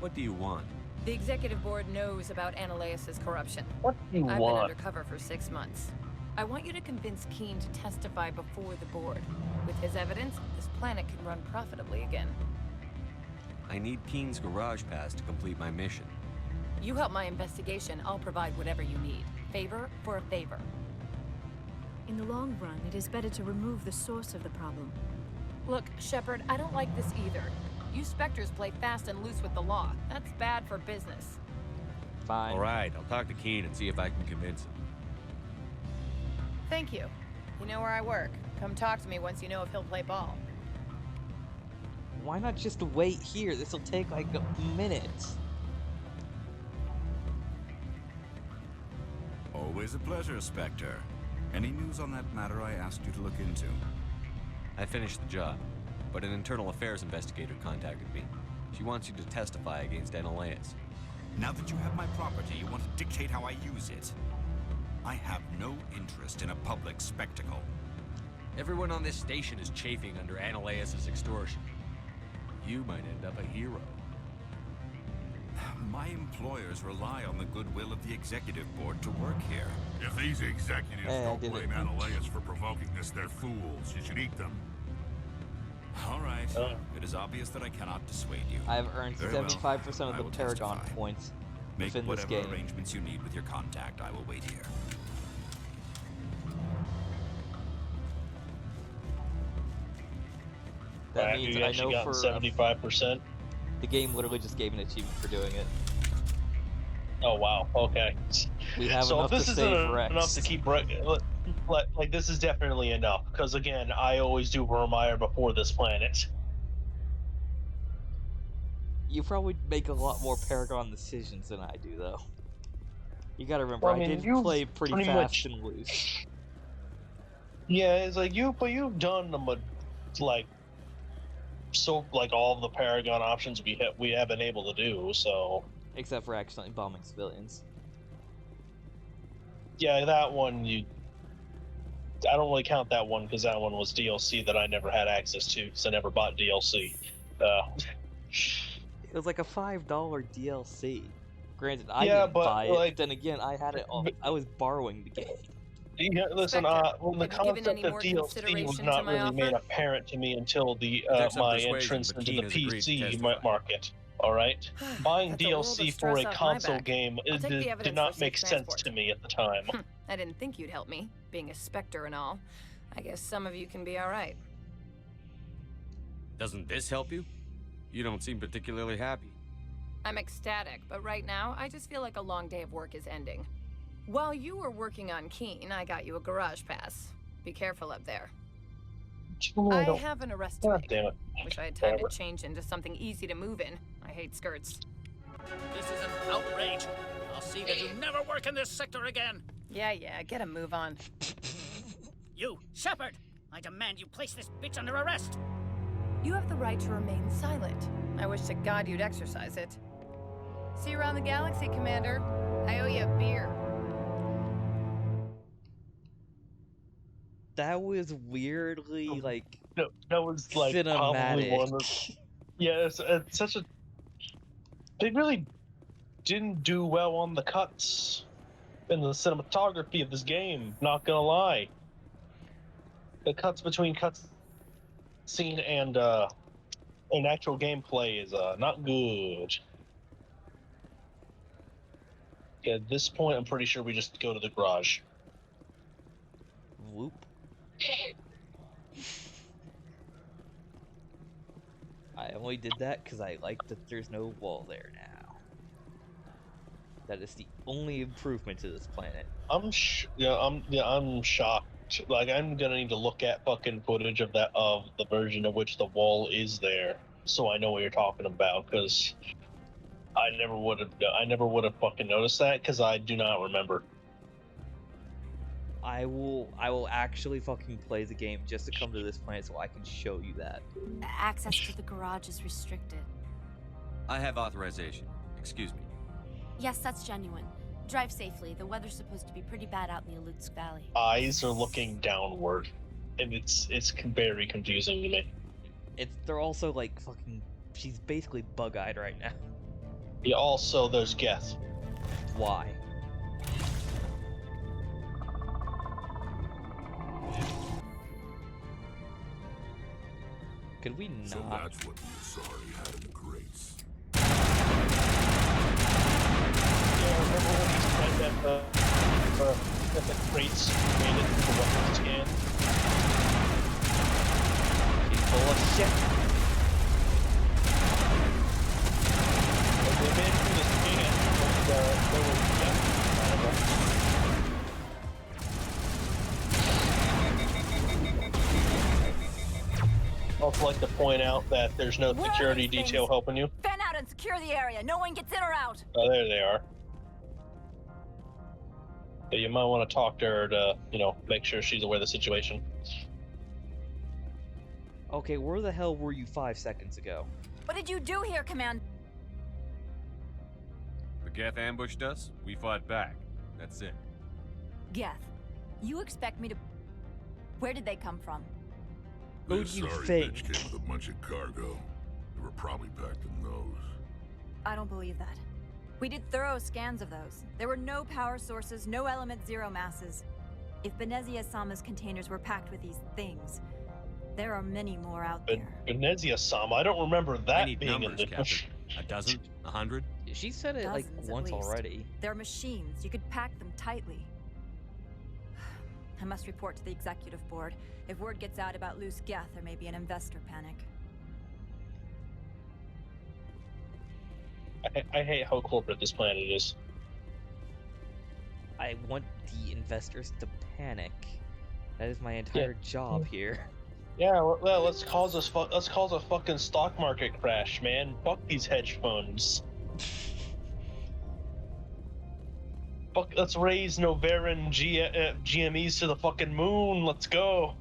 What do you want? The executive board knows about Ananias' corruption. What do you I've want? been undercover for 6 months. I want you to convince Keen to testify before the board. With his evidence, this planet can run profitably again. I need Keen's garage pass to complete my mission. You help my investigation, I'll provide whatever you need. Favor for a favor. In the long run, it is better to remove the source of the problem. Look, Shepard, I don't like this either. You Spectres play fast and loose with the law. That's bad for business. Fine. Alright, I'll talk to Keen and see if I can convince him. Thank you. You know where I work. Come talk to me once you know if he'll play ball. Why not just wait here? This'll take like a minute. Always a pleasure, Spectre. Any news on that matter I asked you to look into? I finished the job, but an internal affairs investigator contacted me. She wants you to testify against Ananias. Now that you have my property, you want to dictate how I use it. I have no interest in a public spectacle. Everyone on this station is chafing under Ananias' extortion. You might end up a hero. My employers rely on the goodwill of the executive board to work here. If these executives don't blame Ananias for provoking this, they're fools. You should eat them. All right. It is obvious that I cannot dissuade you. I've earned 75% of the Paragon points Make within this whatever game. arrangements you need with your contact. I will wait here. That means I know for 75%. The game literally just gave an achievement for doing it. Oh wow. Okay. We have so enough if this to isn't save Rex. enough to keep like this is definitely enough because again I always do Vermeer before this planet. You probably make a lot more Paragon decisions than I do, though. You gotta remember, Well, I did play pretty fast and loose. Yeah, it's like but you've done them like all the Paragon options we have been able to do. So except for accidentally bombing civilians. Yeah, that one I don't really count that one because that one was DLC that I never had access to because I never bought DLC. It was like a $5 DLC. Granted, I Yeah, didn't but, buy it. like- But then again, I had it. I was borrowing the game. Yeah, listen, when the have you given concept any of more DLC was consideration to not my really made offer? apparent to me until the There's some my persuasion, entrance but into Keen the has agreed to PC testify. market. All right, buying That's a world of DLC for stress a off my console back. game I'll take the did evidence not for make safe sense transport. to me at the time. I didn't think you'd help me, being a Spectre and all. I guess some of you can be alright. Doesn't this help you? You don't seem particularly happy. I'm ecstatic, but right now, I just feel like a long day of work is ending. While you were working on Keen, I got you a garage pass. Be careful up there. I have an arrest to God make. damn it. Wish I had time to Whatever. change into something easy to move in. I hate skirts. This is an outrage. I'll see that you never work in this sector again. Yeah, get a move on. You, Shepard! I demand you place this bitch under arrest. You have the right to remain silent. I wish to God you'd exercise it. See you around the galaxy, Commander. I owe you a beer. That was weirdly like No, that was like probably one of yeah, it's such a. They really didn't do well on the cuts and the cinematography of this game. Not gonna lie, the cuts between cutscene and actual gameplay is not good. At this point, I'm pretty sure we just go to the garage. Whoop. I only did that because I like that there's no wall there now. That is the only improvement to this planet. I'm shocked Like, I'm gonna need to look at fucking footage of the version of which the wall is there, so I know what you're talking about. Because I never would have fucking noticed that because I do not remember. I will actually fucking play the game just to come to this planet so I can show you that. Access to the garage is restricted. I have authorization. Excuse me. Yes, that's genuine. Drive safely. The weather's supposed to be pretty bad out in the Alutsk Valley. Eyes are looking downward, and it's very confusing to me. They're also like fucking. She's basically bug-eyed right now. Yeah. Also, there's Geth. Why? Could we not? So that's what the Asari had in the crates. Yeah, remember when he said that the crates made it for weapon scan? He's full of shit. Like, they made it through the scan, but there was I'd also like to point out that there's no security detail helping you. Fan out and secure the area. No one gets in or out. Oh, there they are. So you might want to talk to her to, make sure she's aware of the situation. Okay, where the hell were you 5 seconds ago? What did you do here, Command? The Geth ambushed us. We fought back. That's it. Geth, you expect me to... Where did they come from? The Asari bitch came with a bunch of cargo. They were probably packed in those. I don't believe that. We did thorough scans of those. There were no power sources, no element zero masses. If Benezia Sama's containers were packed with these things, there are many more out there. Benezia Sama? I don't remember that I need being numbers, in the... Captain. A dozen? 100? She said it Dozens, like at once least. already. They're machines. You could pack them tightly. I must report to the executive board. If word gets out about loose Geth, there may be an investor panic. I hate how corporate this planet is. I want the investors to panic. That is my entire job here. Yeah, well, let's cause a fucking stock market crash, man. Fuck these hedge funds. Fuck, let's raise Noveran GMEs to the fucking moon. Let's go.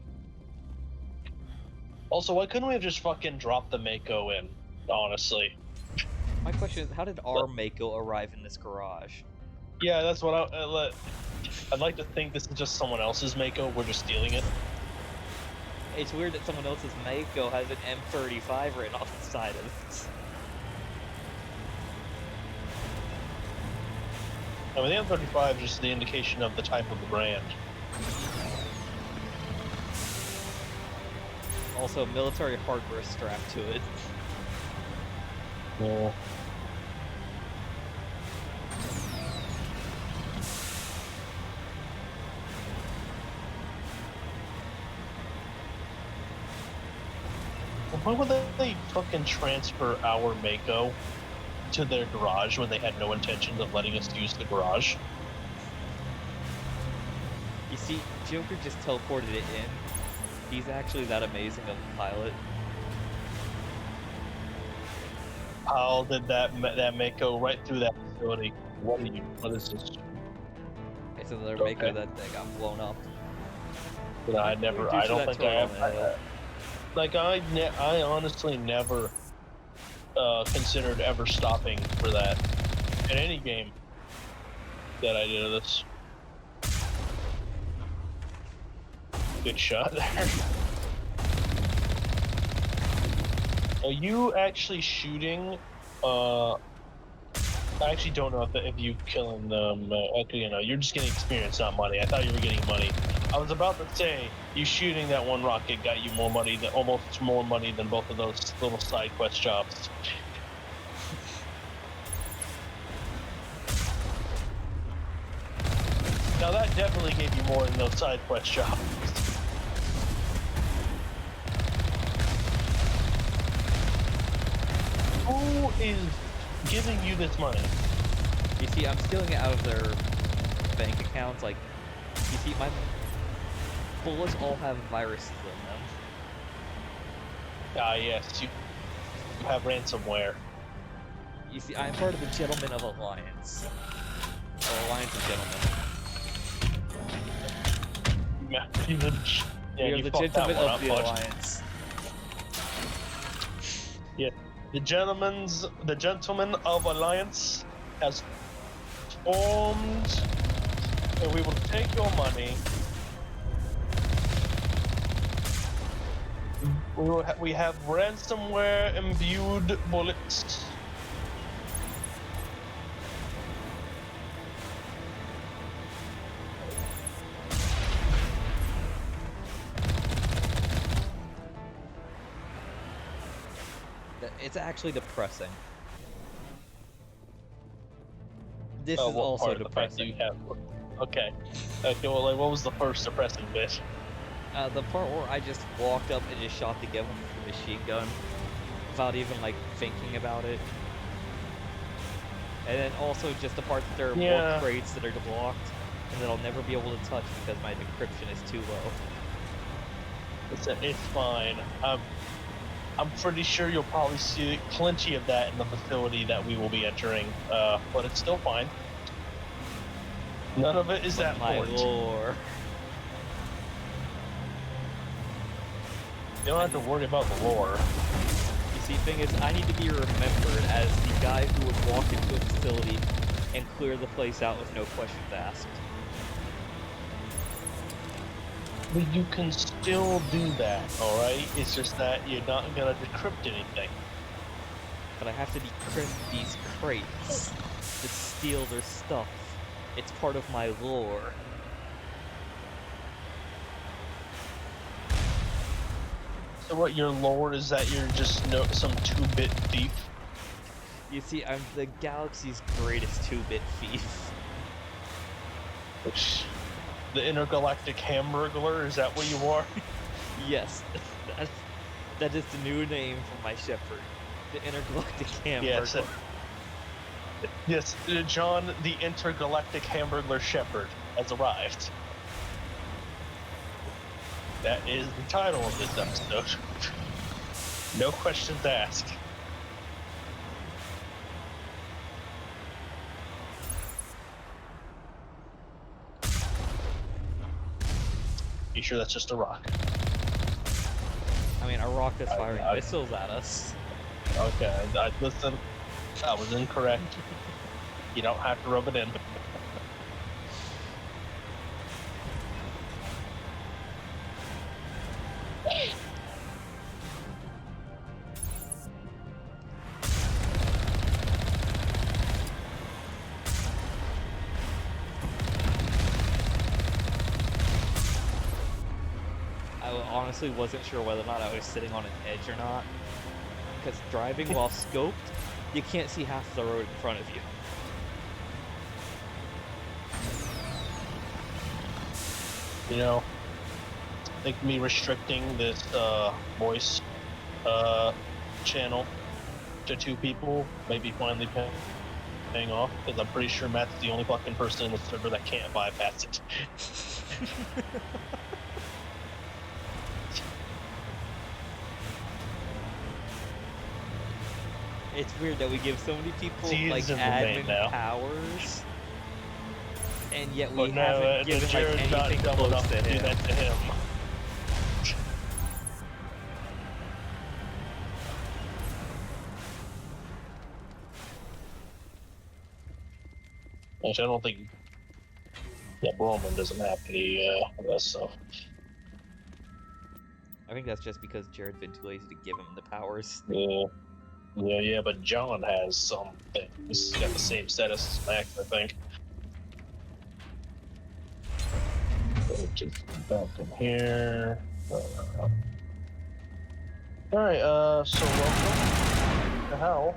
Also, why couldn't we have just fucking dropped the Mako in? Honestly. My question is, how did our Mako arrive in this garage? Yeah, that's what I'd like to think this is just someone else's Mako. We're just stealing it. It's weird that someone else's Mako has an M35 written off the side of it. I mean, the M35 is just the indication of the type of the brand. Also, military hardware strapped to it. Yeah. Why would they fucking transfer our Mako to their garage when they had no intention of letting us use the garage? You see, Joker just teleported it in. He's actually that amazing of a pilot. How did that Mako right through that facility? What is this? It's another Mako that got blown up. But I don't think I have. I honestly never considered ever stopping for that in any game that I did of this. Good shot. Are you actually shooting? I actually don't know if you killing them. Okay, you're just getting experience, not money. I thought you were getting money. I was about to say, you shooting that one rocket got you more money, almost more money than both of those little side quest jobs. Now that definitely gave you more than those side quest jobs. Who is giving you this money? You see, I'm stealing it out of their bank accounts. Like, you see, bullets all have viruses in them. Ah, yes, you have ransomware. You see, I'm part of the Gentlemen of Alliance. Or Alliance of Gentlemen. Yeah, We are you the fucked that Gentlemen one of up, the bud. Alliance. Yeah, the Gentlemen of Alliance has formed, and we will take your money. We have ransomware imbued bullets. It's actually depressing. This Oh, is what also part of the fact depressing. do you have? Okay. Okay, well, like, what was the first depressing bit? The part where I just walked up and just shot the gun with the machine gun without even, like, thinking about it. And then also just the part that there are more crates that are blocked and that I'll never be able to touch because my decryption is too low. It's fine. I'm pretty sure you'll probably see plenty of that in the facility that we will be entering, but it's still fine. None of it is that My important. lore. You don't have to worry about the lore. You see, thing is, I need to be remembered as the guy who would walk into a facility and clear the place out with no questions asked. But you can still do that, alright? It's just that you're not gonna decrypt anything. But I have to decrypt these crates to steal their stuff. It's part of my lore. So what your lore is that you're just some 2-bit thief? You see, I'm the galaxy's greatest 2-bit thief. The intergalactic hamburglar, is that what you are? Yes, that is the new name for my shepherd. The intergalactic hamburglar. Yes, John, the intergalactic hamburglar shepherd has arrived. That is the title of this episode. No questions asked. You sure that's just a rock? I mean, a rock that's firing missiles at us. Okay, listen, that was incorrect. You don't have to rub it in. Honestly wasn't sure whether or not I was sitting on an edge or not. Because driving while scoped, you can't see half the road in front of you. You know, I think me restricting this voice channel to 2 people maybe finally paying off, because I'm pretty sure Matt's the only fucking person in the server that can't bypass it. It's weird that we give so many people He's like in the main admin now. powers, and yet we But no, haven't given like Jared's not anything dumb close enough to to do him. that to him. Which I don't think Roman doesn't have any of this, so. I think that's just because Jared's been too lazy to give him the powers. Yeah, but John has some things. He's got the same status as Max, I think. So just back in here. Alright, so welcome to hell.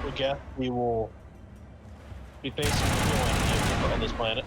Again, we will be facing the real enemy on this planet.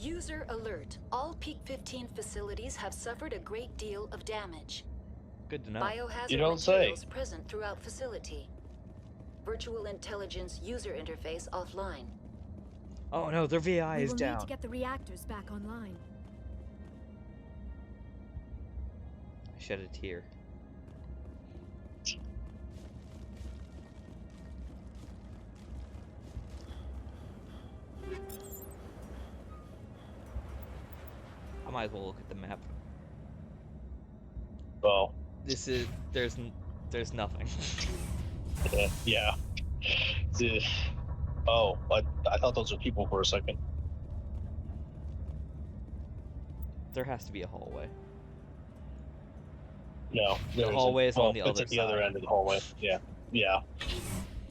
User alert. All Peak 15 facilities have suffered a great deal of damage. Good to know. Biohazard You don't say. materials present throughout facility. Virtual intelligence user interface offline. Oh no, their VI We is will down. need to get the reactors back online. I shed a tear. I might as well look at the map. Well, there's nothing. yeah. Oh, I thought those were people for a second. There has to be a hallway. No, The hallway is on the it's other at the other side. end of the hallway. Yeah, yeah.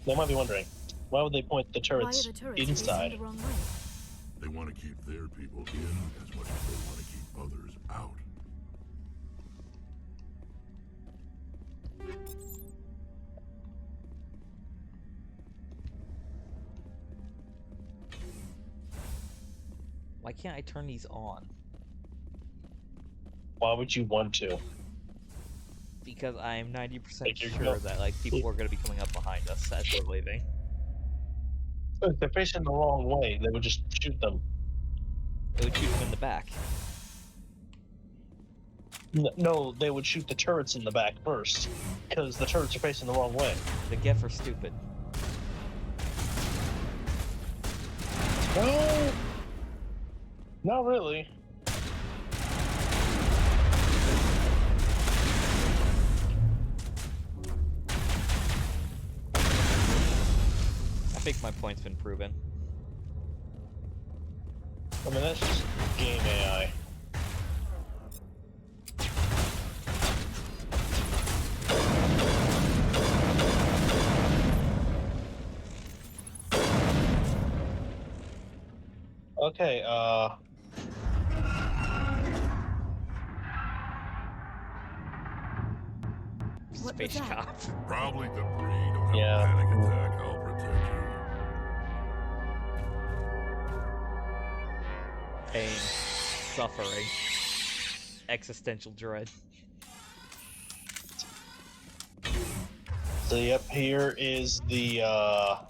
They might be wondering, why would they point the Why are turrets the turrets facing inside? the wrong way? They want to keep their people in as much as they want to keep others out. Why can't I turn these on? Why would you want to? Because I'm 90% Like, you're sure gonna- that like people are gonna be coming up behind us as we're leaving. If they're facing the wrong way, they would just shoot them. It would shoot them in the back. No, they would shoot the turrets in the back first, because the turrets are facing the wrong way. The Geth are stupid. No, not really. I think my point's been proven. I mean, that's just game AI. Okay, Space cop. Probably debris. Don't have Yeah. a panic attack. I'll protect you. Pain. Suffering. Existential dread. so yep, here is the enemy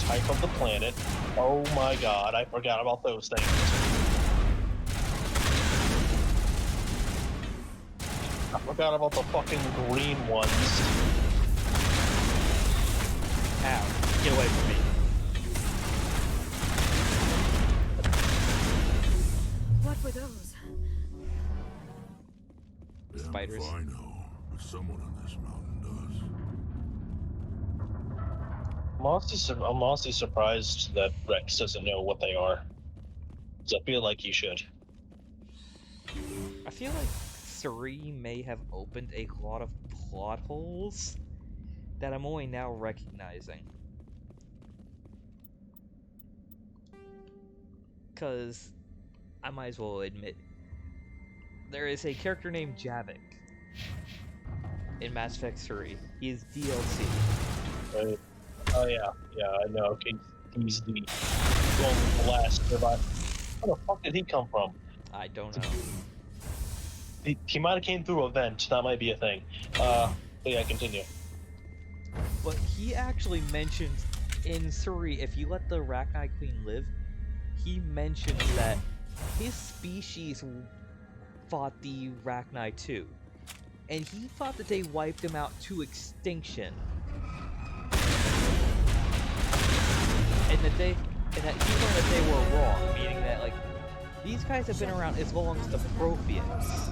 type of the planet. Oh my god, I forgot about those things. I forgot about the fucking green ones. Ow. Get away from me. What were those? Damn Spiders. if I know, but someone on this mountain does. I'm honestly surprised that Rex doesn't know what they are. 'Cause I feel like he should. I feel like 3 may have opened a lot of plot holes that I'm only now recognizing. Because I might as well admit, there is a character named Javik in Mass Effect 3. He is DLC. Right. Oh yeah, I know. He's the last survivor. Where the fuck did he come from? I don't know. He might have came through a vent. That might be a thing. But yeah, continue. But he actually mentions in 3, if you let the Rachni Queen live, he mentions that his species fought the Rachni too. And he thought that they wiped them out to extinction. And that he learned that they were wrong, meaning that like these guys have been around as long as the Protheans.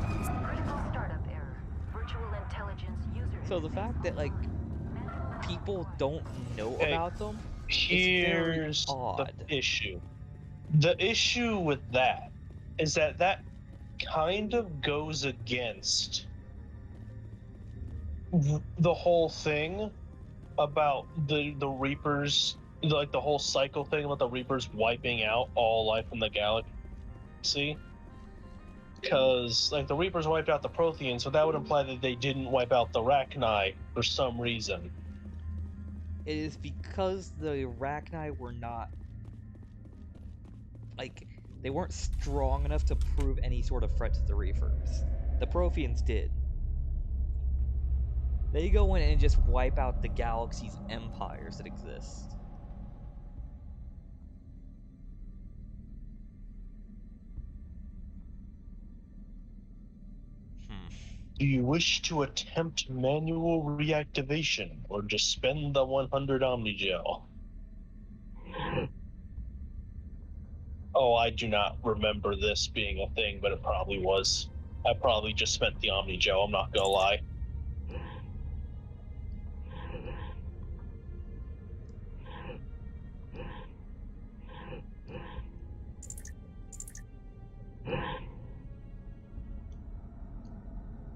So the fact that like people don't know about them Here's is very odd. the issue. The issue with that is that kind of goes against the whole thing about the Reapers, like the whole cycle thing about the Reapers wiping out all life in the galaxy. Because like the Reapers wiped out the Protheans, so that would imply that they didn't wipe out the Rachni for some reason. It is because the Rachni were not like They weren't strong enough to prove any sort of threat to the Reefers. The Protheans did. They go in and just wipe out the galaxy's empires that exist. Do you wish to attempt manual reactivation, or just spend the 100 Omnigel? Oh, I do not remember this being a thing, but it probably was. I probably just spent the Omnigel, I'm not gonna lie.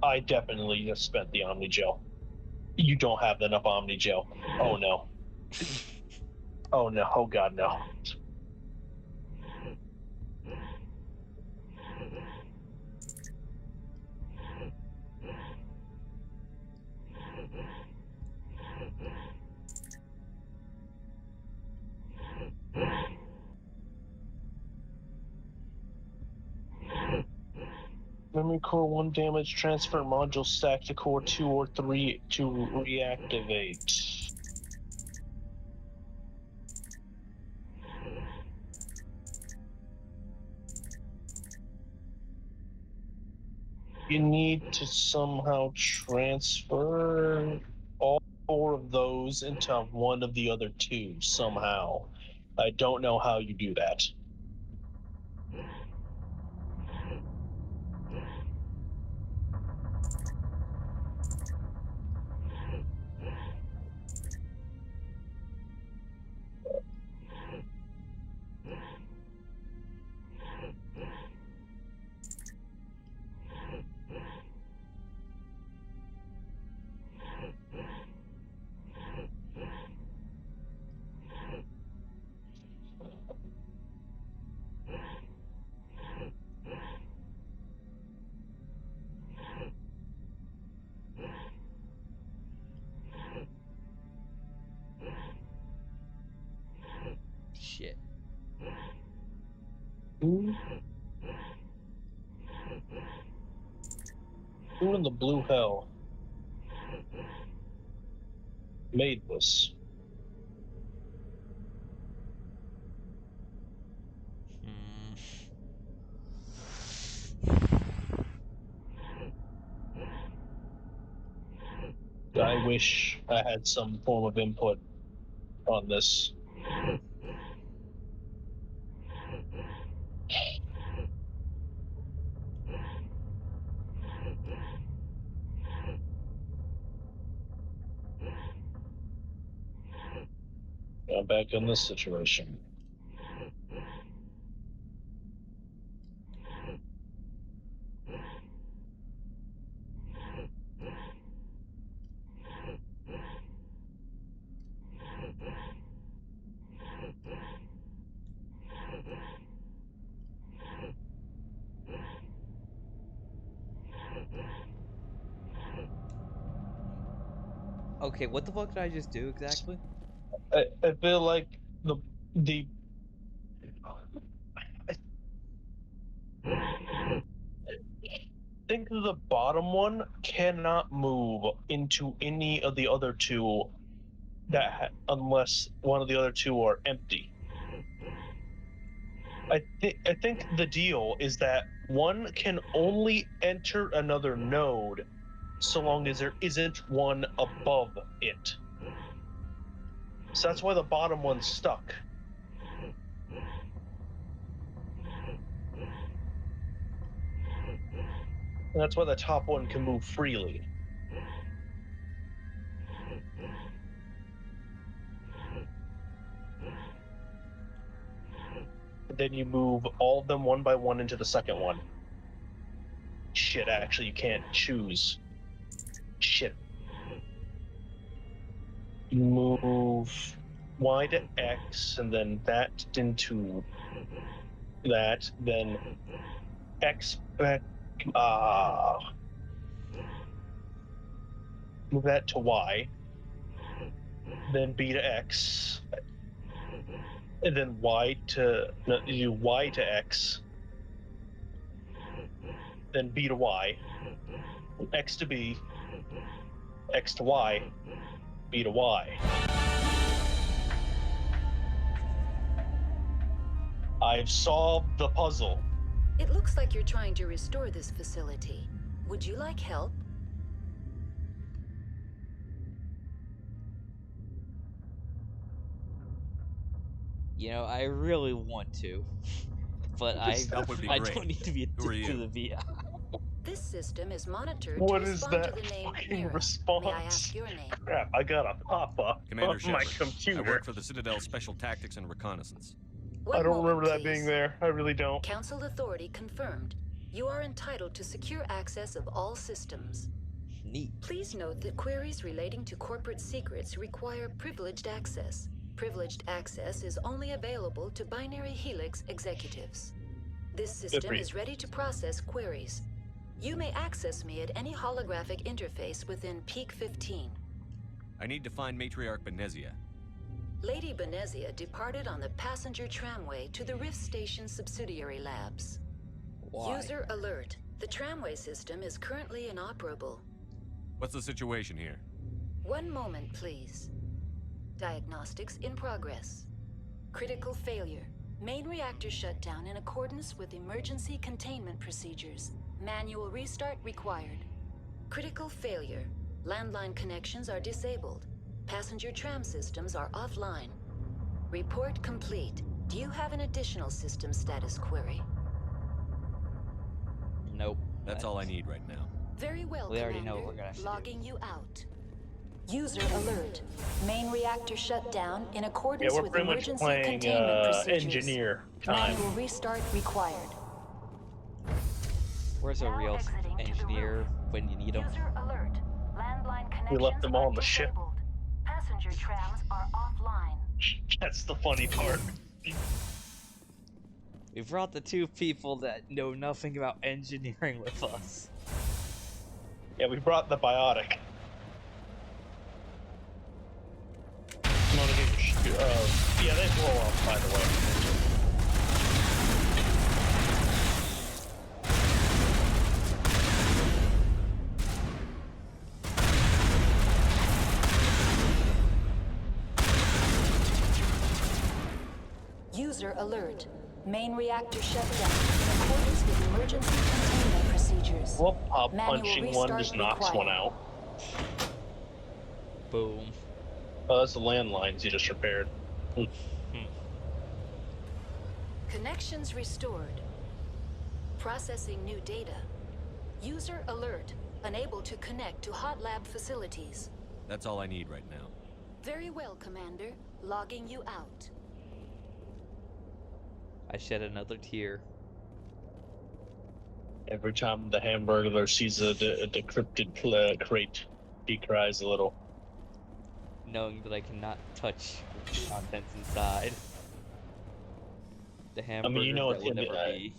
I definitely just spent the Omnigel. You don't have enough Omnigel. Oh no. Oh no, oh god no. Memory core 1 damage, transfer module stack to core 2 or 3 to reactivate. You need to somehow transfer all 4 of those into one of the other 2 somehow. I don't know how you do that. Shit. Who in the blue hell made this? I wish I had some form of input on this. Now back in this situation. Okay, what the fuck did I just do exactly? I feel like the I think the bottom one cannot move into any of the other 2 unless one of the other 2 are empty. I think the deal is that one can only enter another node so long as there isn't one above it. So that's why the bottom one's stuck. And that's why the top one can move freely. Then you move all of them one by one into the second one. Shit, actually, you can't choose. Shit. You move Y to X, and then that into that, then X back. Move that to Y, then B to X, And then Y to no, you do Y to X, then B to Y, X to B, X to Y, B to Y. I've solved the puzzle. It looks like you're trying to restore this facility. Would you like help? You know, I really want to, but I Help would be I great. don't need to be Who are addicted to you? the VI. This system is monitored What to is respond that to the name fucking Mira. response? May I ask your name? Crap, I got a pop-up Commander on my Shepard. computer. I work for the Citadel Special Tactics and Reconnaissance. One I don't moment, remember that please. being there. I really don't. Council authority confirmed. You are entitled to secure access of all systems. Neat. Please note that queries relating to corporate secrets require privileged access. Privileged access is only available to Binary Helix executives. This system is ready to process queries. You may access me at any holographic interface within Peak 15. I need to find Matriarch Benezia. Lady Benezia departed on the passenger tramway to the Rift Station subsidiary labs. Why? User alert. The tramway system is currently inoperable. What's the situation here? One moment, please. Diagnostics in progress. Critical failure. Main reactor shut down in accordance with emergency containment procedures. Manual restart required. Critical failure. Landline connections are disabled. Passenger tram systems are offline. Report complete. Do you have an additional system status query? Nope. That's all I need right now. Very well, We already Commander. know what we're gonna have to do. Logging you out. User alert. Main reactor shut down in accordance Yeah, we're with pretty much emergency playing containment procedures. engineer time. Manual restart required. Where's a real engineer when you need them? User alert. Landline We connections left them all are on the ship. disabled. Passenger trams are offline. That's the funny part. We brought the two people that know nothing about engineering with us. Yeah, we brought the biotic. Yeah, they blow up, by the way. User alert. Main reactor shut down in accordance with emergency containment procedures. Well, pop Manual punching one restart just knocks required. one out. Boom. Oh, that's the landlines you just repaired. Connections restored. Processing new data. User alert. Unable to connect to hot lab facilities. That's all I need right now. Very well, Commander. Logging you out. I shed another tear. Every time the Hamburglar sees a decrypted crate, he cries a little. Knowing that I cannot touch the contents inside. The hamburger I mean, you know, that will never be.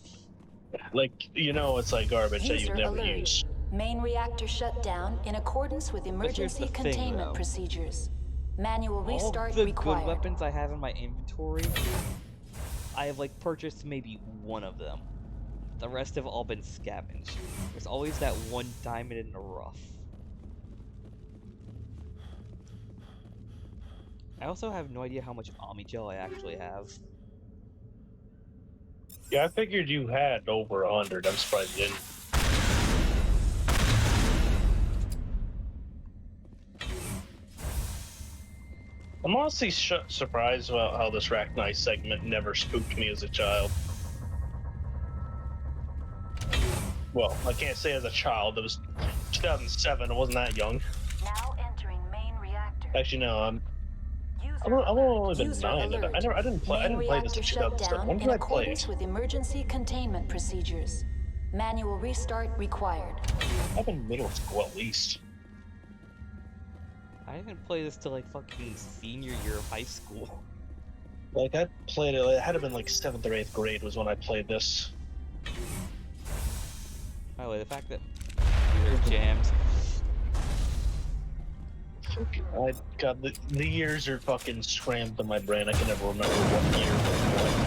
Like, you know, it's like garbage that you User never alert. use. Main reactor shut down in accordance with here's emergency the thing, containment though. procedures. Manual All restart the required. good weapons I have in my inventory, I have like purchased maybe one of them. The rest have all been scavenged. There's always that one diamond in the rough. I also have no idea how much Omni Gel I actually have. Yeah, I figured you had over 100. I'm surprised you didn't. I'm honestly surprised about how this Rachni segment never spooked me as a child. Well, I can't say as a child. It was 2007. I wasn't that young. Now entering main reactor. Actually, no. I've only been User 9. alert. I didn't play. I Main didn't play this reactor in shut 2007. down When in did I play accordance it? with emergency containment procedures. Manual restart required. I've been middle school at least. I didn't play this till like fucking senior year of high school. Like, I played it. It had to been like 7th or 8th grade was when I played this. By the way, the fact that these are jams. I got the years are fucking scrambled in my brain. I can never remember what year was what.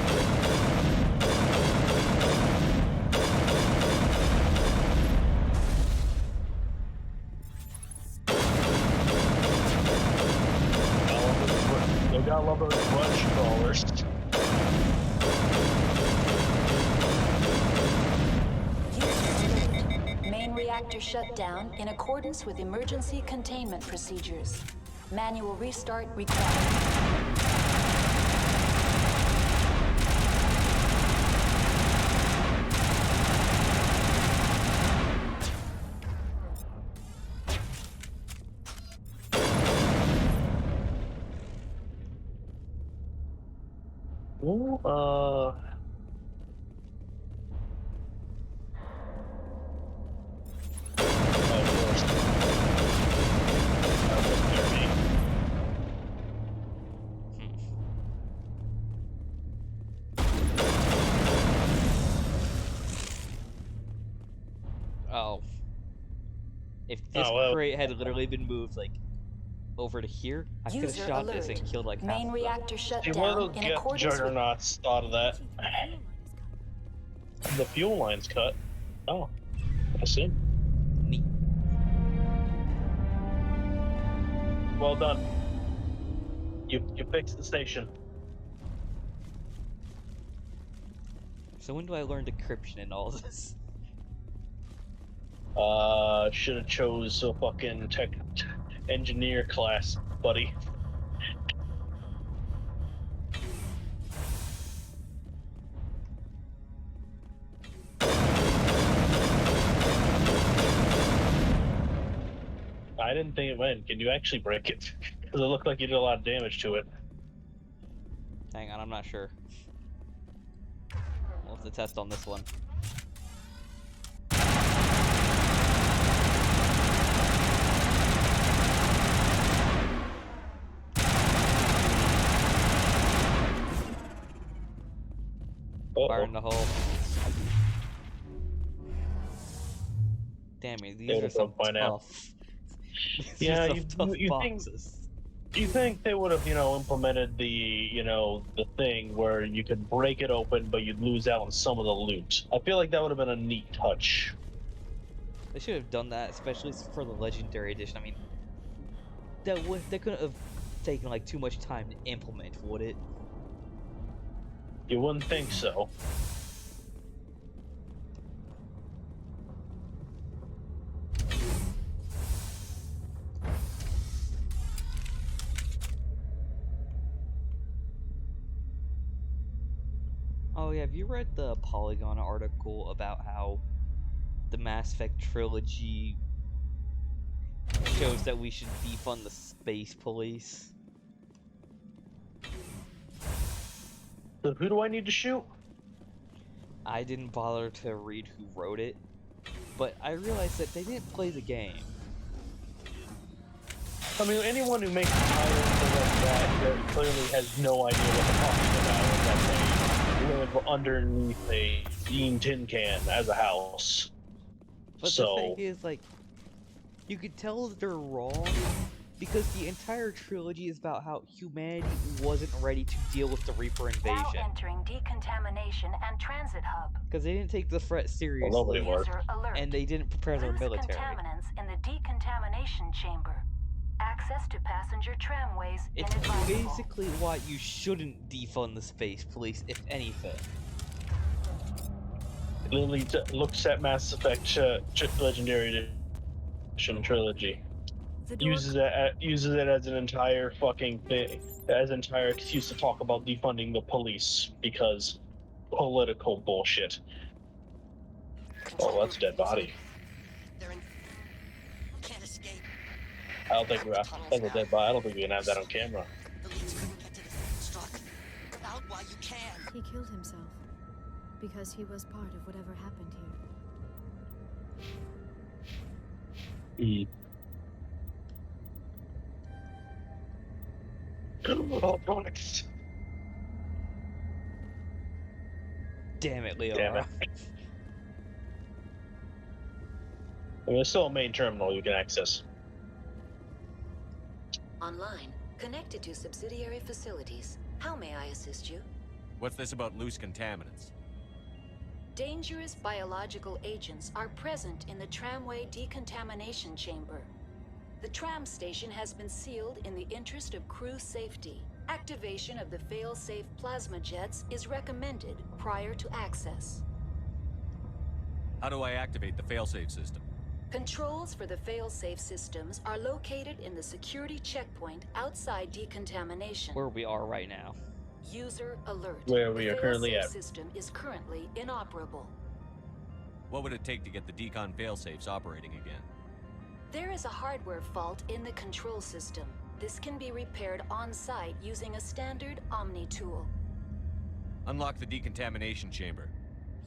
You gotta love those grudge crawlers. Main reactor shut down in accordance with emergency containment procedures. Manual restart required. Ooh, Oh. If this crate had literally been moved, like, over to here, I could have shot this and killed, like, half of them. Reactor shut See, down what in the accordance juggernauts thought of that? The fuel line's cut. Oh, I see. Neat. Well done. You fixed the station. So when do I learn decryption in all this? Should have chose a fucking tech engineer class, buddy. I didn't think it went. Can you actually break it? Because it looked like you did a lot of damage to it. Hang on, I'm not sure. We'll have to test on this one. Fire in the hole. Damn it, these are some tough. Yeah, tough boxes. You think they would have, implemented the thing where you could break it open, but you'd lose out on some of the loot. I feel like that would have been a neat touch. They should have done that, especially for the Legendary Edition. I mean, that couldn't have taken like too much time to implement, would it? You wouldn't think so. Oh yeah, have you read the Polygon article about how the Mass Effect trilogy shows that we should defund the space police? So who do I need to shoot? I didn't bother to read who wrote it, but I realized that they didn't play the game. I mean, anyone who makes a title like that clearly has no idea what they're talking about, and that they live underneath a steam tin can as a house. But the thing is, like, you could tell that they're wrong, because the entire trilogy is about how humanity wasn't ready to deal with the Reaper invasion. Now entering decontamination and transit hub. Because they didn't take the threat seriously, and they didn't prepare their military. Contaminants in the decontamination chamber. Access to passenger tramways It's inadvisable. basically why you shouldn't defund the space police, if anything. It literally looks at Mass Effect Legendary Edition trilogy. Uses it as an entire fucking thing, as an entire excuse to talk about defunding the police because political bullshit. Oh, that's a dead body. Can't escape. I don't think that's a dead body. I don't think we can have that on camera. The leads couldn't get to the struck. Out while you can. He killed himself because he was part of whatever happened here. Electronics. Damn it, Leo. Damn it. I mean, there's still a main terminal you can access. Online, connected to subsidiary facilities. How may I assist you? What's this about loose contaminants? Dangerous biological agents are present in the tramway decontamination chamber. The tram station has been sealed in the interest of crew safety. Activation of the fail-safe plasma jets is recommended prior to access. How do I activate the failsafe system? Controls for the fail-safe systems are located in the security checkpoint outside decontamination. Where we are right now. User alert. Where we are currently fail-safe at. system is currently inoperable. What would it take to get the decon failsafes operating again? There is a hardware fault in the control system. This can be repaired on-site using a standard Omni tool. Unlock the decontamination chamber.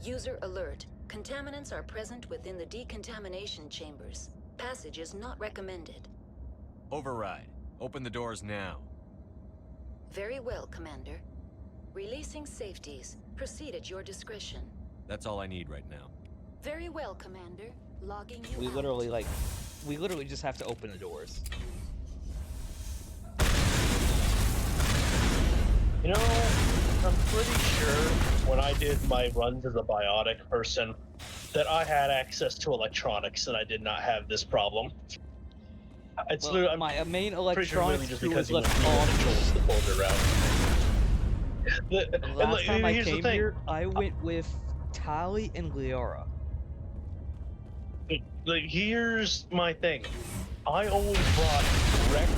User alert. Contaminants are present within the decontamination chambers. Passage is not recommended. Override. Open the doors now. Very well, Commander. Releasing safeties. Proceed at your discretion. That's all I need right now. Very well, Commander. Logging you We out. literally just have to open the doors. You know, I'm pretty sure when I did my runs as a biotic person that I had access to electronics and I did not have this problem. It's Well, literally, my main pretty sure really electronics just crew because was you left went on. controls the folder route. The last time I here's the came thing. here, I went with Tali and Liara. Like, here's my thing. I always brought Rex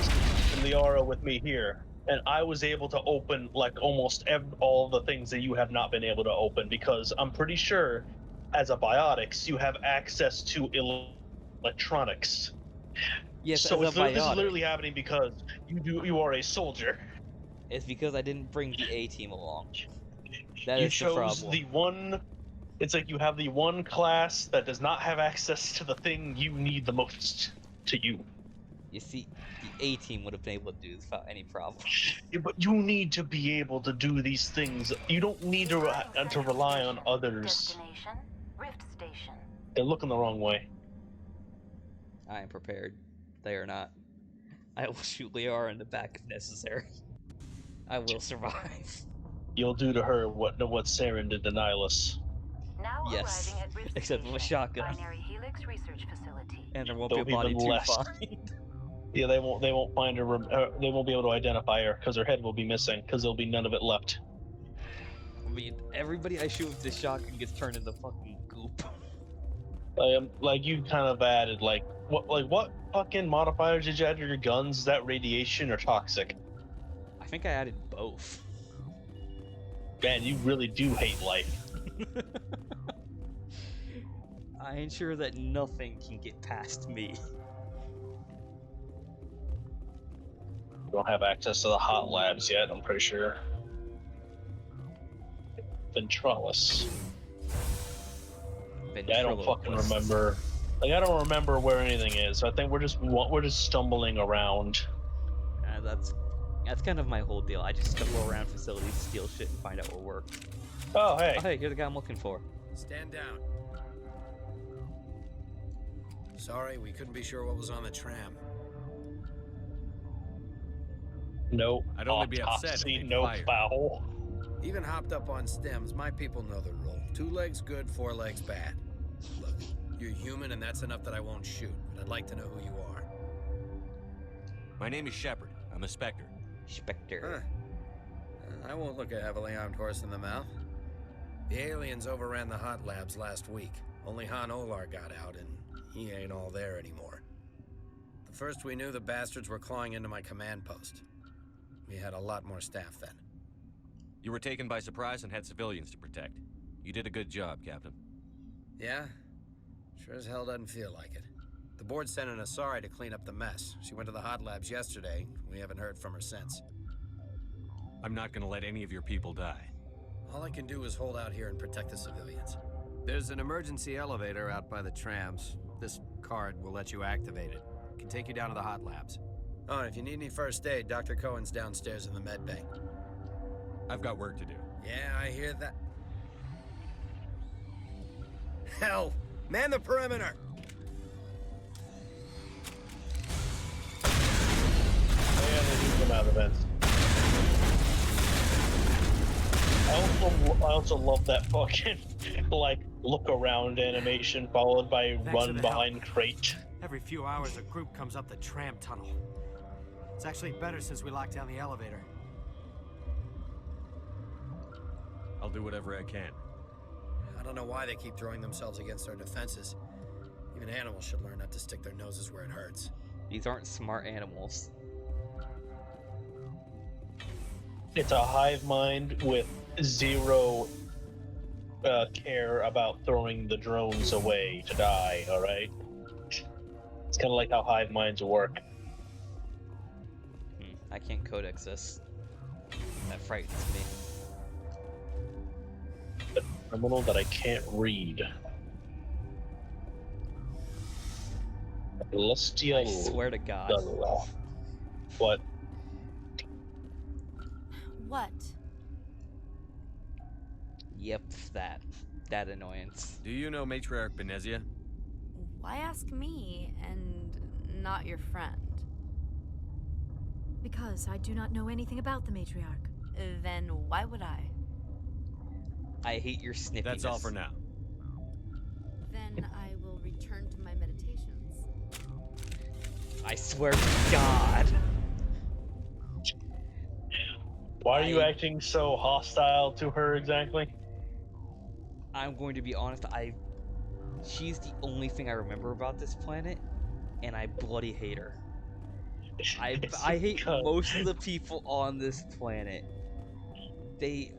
and Liara with me here, and I was able to open like almost all the things that you have not been able to open because I'm pretty sure, as a biotics, you have access to electronics. Yes, So as a this is biotic. literally happening because you are a soldier. It's because I didn't bring the A team along. That You is the chose problem. the one. It's like you have the one class that does not have access to the thing you need the most to you. You see, the A team would have been able to do this without any problem. Yeah, but you need to be able to do these things. You don't need to rely on others. Destination, Rift Station. They're looking the wrong way. I am prepared. They are not. I will shoot Liara in the back if necessary. I will survive. You'll do to her what Saren did to Nihilus. Now Yes, arriving at Rift except with a Station, shotgun. Binary Helix Research Facility. And there won't They'll be a body even to less. find. Yeah, they won't find her. They won't be able to identify her because her head will be missing because there'll be none of it left. I mean, everybody I shoot with this shotgun gets turned into fucking goop. Like you kind of added what fucking modifiers did you add to your guns? Is that radiation or toxic? I think I added both. Man, you really do hate life. I ensure that nothing can get past me. You don't have access to the hot labs yet, I'm pretty sure. Ventralis. Yeah, I don't fucking remember. Like, I don't remember where anything is. So I think we're just stumbling around. That's kind of my whole deal. I just go around facilities, steal shit, and find out what works. Oh, hey. Oh, hey, you're the guy I'm looking for. Stand down. Sorry, we couldn't be sure what was on the tram. No. I'd only be upset if autopsy, they no fired. foul. Even hopped up on stems, my people know the rule. 2 legs good, 4 legs bad. Look, you're human and that's enough that I won't shoot, but I'd like to know who you are. My name is Shepard. I'm a Spectre. Spectre. Huh. I won't look a heavily armed horse in the mouth. The aliens overran the hot labs last week. Only Han Olar got out, and he ain't all there anymore. The first we knew, the bastards were clawing into my command post. We had a lot more staff then. You were taken by surprise and had civilians to protect. You did a good job, Captain. Yeah? Sure as hell doesn't feel like it. The board sent an Asari to clean up the mess. She went to the hot labs yesterday. We haven't heard from her since. I'm not gonna let any of your people die. All I can do is hold out here and protect the civilians. There's an emergency elevator out by the trams. This card will let you activate it. It can take you down to the hot labs. Oh, and if you need any first aid, Dr. Cohen's downstairs in the med bay. I've got work to do. Yeah, I hear that. Hell! Man the perimeter! out of the vents. I also love that fucking like look around animation followed by Thanks for run the behind help. crate. Every few hours, a group comes up the tram tunnel. It's actually better since we locked down the elevator. I'll do whatever I can. I don't know why they keep throwing themselves against our defenses. Even animals should learn not to stick their noses where it hurts. These aren't smart animals. It's a hive mind with zero care about throwing the drones away to die, alright? It's kind of like how hive minds work. I can't codex this. That frightens me. A criminal that I can't read. Celestial. I swear to God. What? What? Yep, that annoyance. Do you know Matriarch Benezia? Why ask me and not your friend? Because I do not know anything about the matriarch. Then why would I? I hate your snippiness. That's all for now. Then I will return to my meditations. I swear to God. Why are you acting so hostile to her exactly? I'm going to be honest, she's the only thing I remember about this planet, and I bloody hate her. I hate most of the people on this planet. They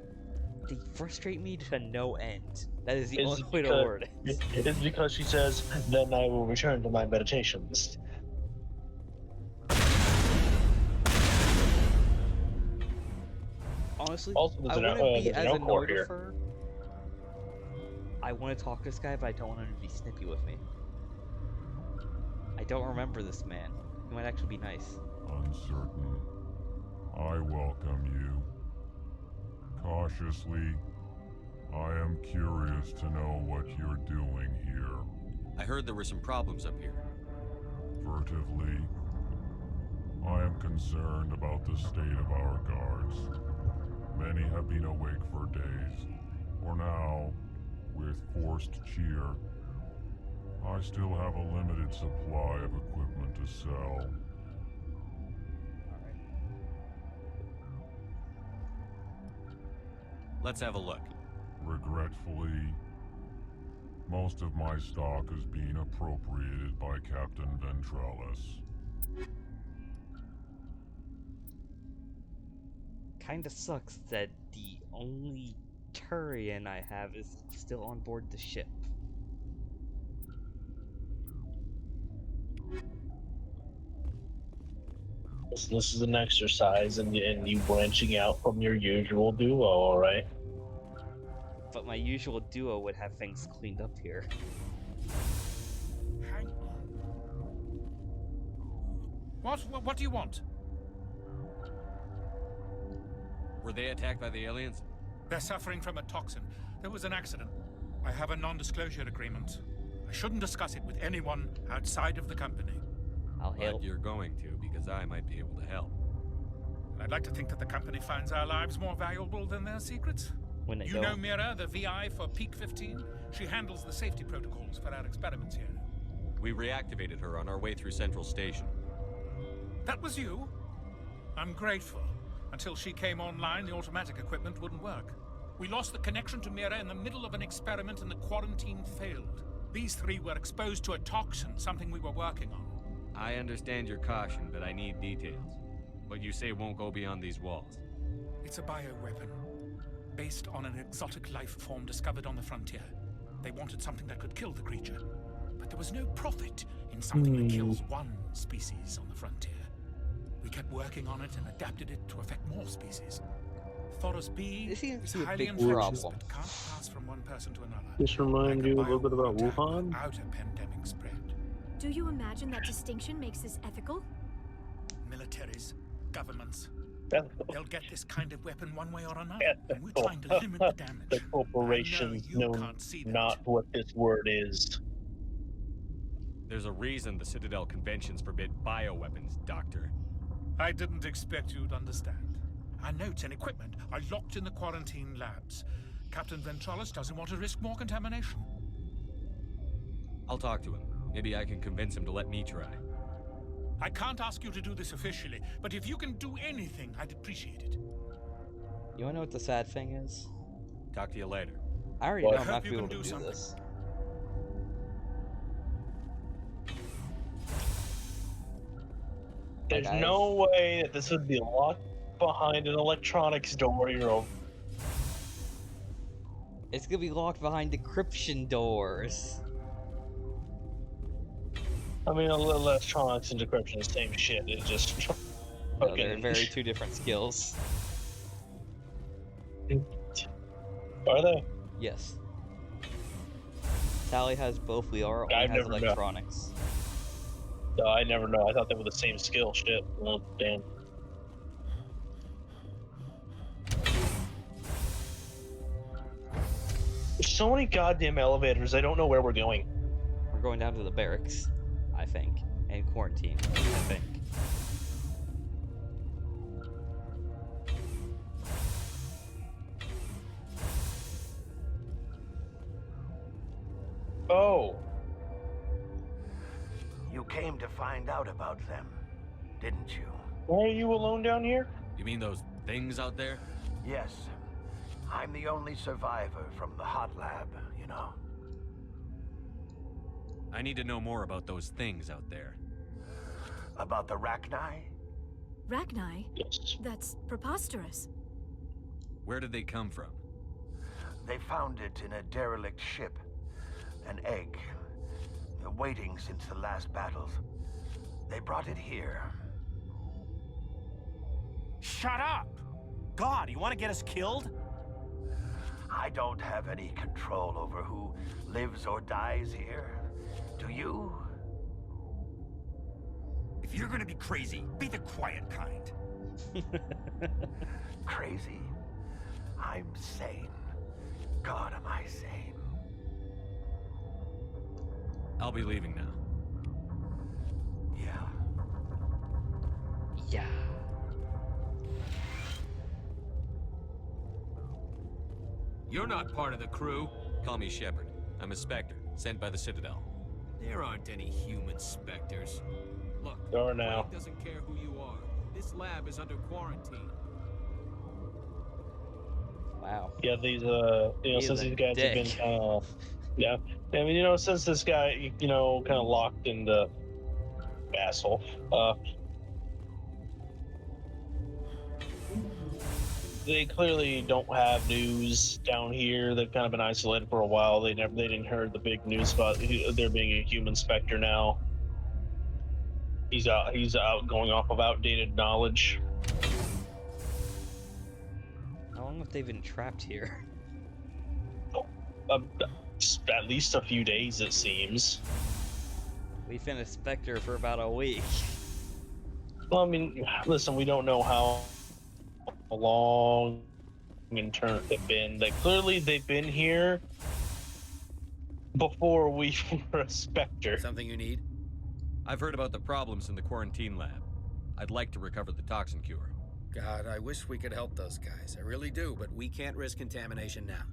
frustrate me to no end. That is the only way to word it. It's because she says, then I will return to my meditations. Honestly, also, I want to be as annoyed with her. I want to talk to this guy, but I don't want him to be snippy with me. I don't remember this man. He might actually be nice. Uncertain. I welcome you. Cautiously, I am curious to know what you're doing here. I heard there were some problems up here. Furtively, I am concerned about the state of our guards. Many have been awake for days. For now, with forced cheer, I still have a limited supply of equipment to sell. Let's have a look. Regretfully, most of my stock is being appropriated by Captain Ventralis. Kinda sucks that the only Turian I have is still on board the ship. This is an exercise and you branching out from your usual duo, alright? But my usual duo would have things cleaned up here. Hang on. What do you want? Were they attacked by the aliens? They're suffering from a toxin. There was an accident. I have a non-disclosure agreement. I shouldn't discuss it with anyone outside of the company. I'll help. But you're going to, because I might be able to help. I'd like to think that the company finds our lives more valuable than their secrets. When they You know Mira, the VI for Peak 15? She handles the safety protocols for our experiments here. We reactivated her on our way through Central Station. That was you? I'm grateful. Until she came online, the automatic equipment wouldn't work. We lost the connection to Mira in the middle of an experiment and the quarantine failed. These three were exposed to a toxin, something we were working on. I understand your caution, but I need details. What you say won't go beyond these walls. It's a bioweapon, based on an exotic life form discovered on the frontier. They wanted something that could kill the creature, but there was no profit in something that kills one species on the frontier. We kept working on it and adapted it to affect more species. Thoros B is highly infectious, but can't pass from one person to another. This remind you a little bit about Wuhan? Without a pandemic spread. Do you imagine that distinction makes this ethical? Militaries, governments, they'll get this kind of weapon one way or another, and we're trying to limit the damage. The corporations know not what this word is. There's a reason the Citadel conventions forbid bioweapons, Doctor. I didn't expect you'd understand. Our notes and equipment are locked in the quarantine labs. Captain Ventralis doesn't want to risk more contamination. I'll talk to him. Maybe I can convince him to let me try. I can't ask you to do this officially, but if you can do anything, I'd appreciate it. You wanna know what the sad thing is? Talk to you later. I already know I'm not gonna be able to do this. There's no way that this would be locked behind an electronics door. It's gonna be locked behind decryption doors. I mean, electronics and decryption is the same shit. It's just. No, they're very two different skills. Are they? Yes. Tali has both. Liara only has electronics. No, I never know. I thought they were the same skill. Shit. Well, damn. There's so many goddamn elevators. I don't know where we're going. We're going down to the barracks, I think, and quarantine, I think. Oh. You came to find out about them, didn't you? Why are you alone down here? You mean those things out there? Yes. I'm the only survivor from the hot lab, you know. I need to know more about those things out there. About the Rachni? Rachni? Yes. That's preposterous. Where did they come from? They found it in a derelict ship. An egg. Waiting since the last battles. They brought it here. Shut up! God, you want to get us killed? I don't have any control over who lives or dies here. Do you? If you're gonna be crazy, be the quiet kind. Crazy? I'm sane. God, am I sane? I'll be leaving now. Yeah. Yeah. You're not part of the crew. Call me Shepard. I'm a Spectre, sent by the Citadel. There aren't any human Spectres. Look, Door now. Blake doesn't care who you are. This lab is under quarantine. Wow. Yeah, these since these guys have been yeah. I mean, since this guy, kind of locked in the asshole. They clearly don't have news down here. They've kind of been isolated for a while. They didn't hear the big news about there being a human Spectre now. He's out going off of outdated knowledge. How long have they been trapped here? At least a few days, it seems. We've been a Spectre for about a week. Well, I mean, listen, we don't know how long in turn they've been. They've been here before we were a Spectre. Something you need? I've heard about the problems in the quarantine lab. I'd like to recover the toxin cure. God, I wish we could help those guys. I really do, but we can't risk contamination now.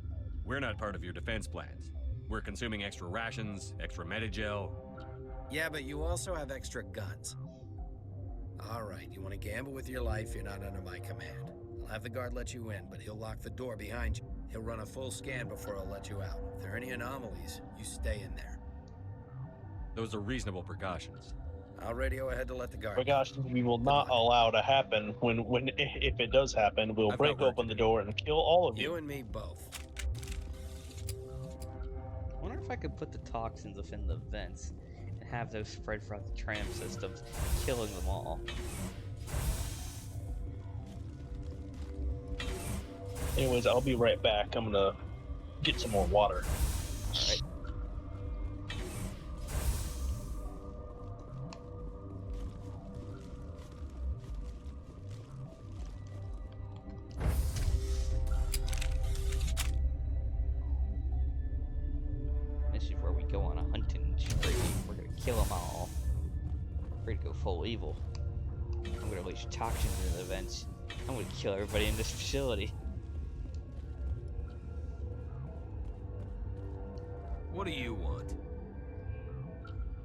We're not part of your defense plans. We're consuming extra rations, extra Medigel. Yeah, but you also have extra guns. All right, you want to gamble with your life, you're not under my command. I'll have the guard let you in, but he'll lock the door behind you. He'll run a full scan before he'll let you out. If there are any anomalies, you stay in there. Those are reasonable precautions. I'll radio ahead to let the guard. Precautions we will not allow to happen. If it does happen, we'll break open the door and kill all of you. You and me both. I wonder if I could put the toxins within the vents and have those spread throughout the tram systems, killing them all. Anyways, I'll be right back. I'm gonna get some more water. Alright. This is where we go on a hunting spree. We're gonna kill them all. We're gonna go full evil. I'm gonna release toxins in the events. I'm gonna kill everybody in this facility. What do you want?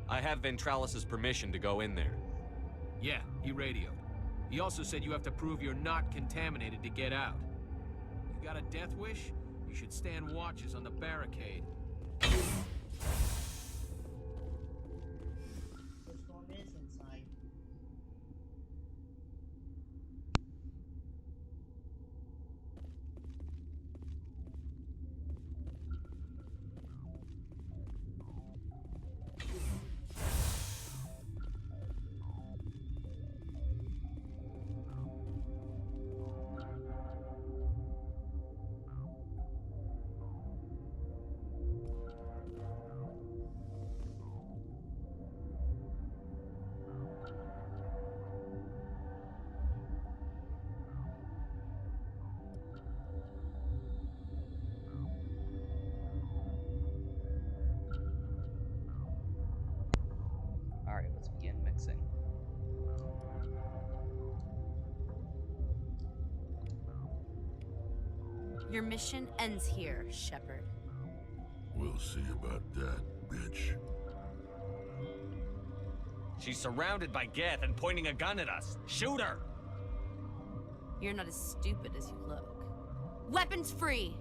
I have Ventralis's permission to go in there. Yeah, he radioed. He also said you have to prove you're not contaminated to get out. You got a death wish? You should stand watches on the barricade. Alright, let's begin mixing. Your mission ends here, Shepard. We'll see about that, bitch. She's surrounded by Geth and pointing a gun at us. Shoot her! You're not as stupid as you look. Weapons free!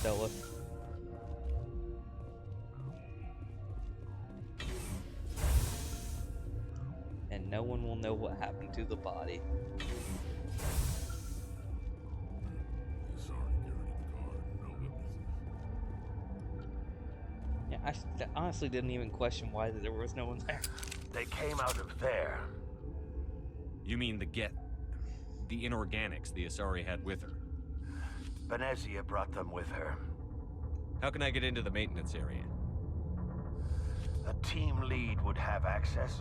Dealt with. And no one will know what happened to the body. Yeah, I honestly didn't even question why there was no one there. They came out of there. You mean the Geth, the inorganics the Asari had with her? Venezia brought them with her. How can I get into the maintenance area? A team lead would have access,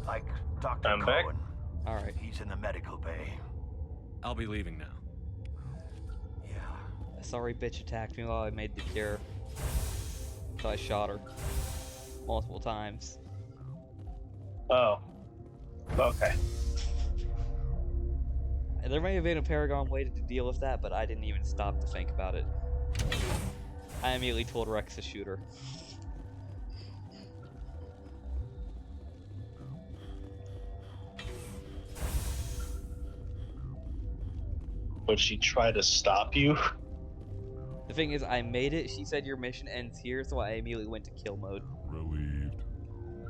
like Dr. I'm Cohen. back. All right. He's in the medical bay. I'll be leaving now. Yeah. Sorry, bitch attacked me while I made the cure. So I shot her multiple times. Oh. Okay. There may have been a Paragon way to deal with that, but I didn't even stop to think about it. I immediately told Rex to shoot her. Would she try to stop you? The thing is, I made it. She said your mission ends here, so I immediately went to kill mode. Relieved.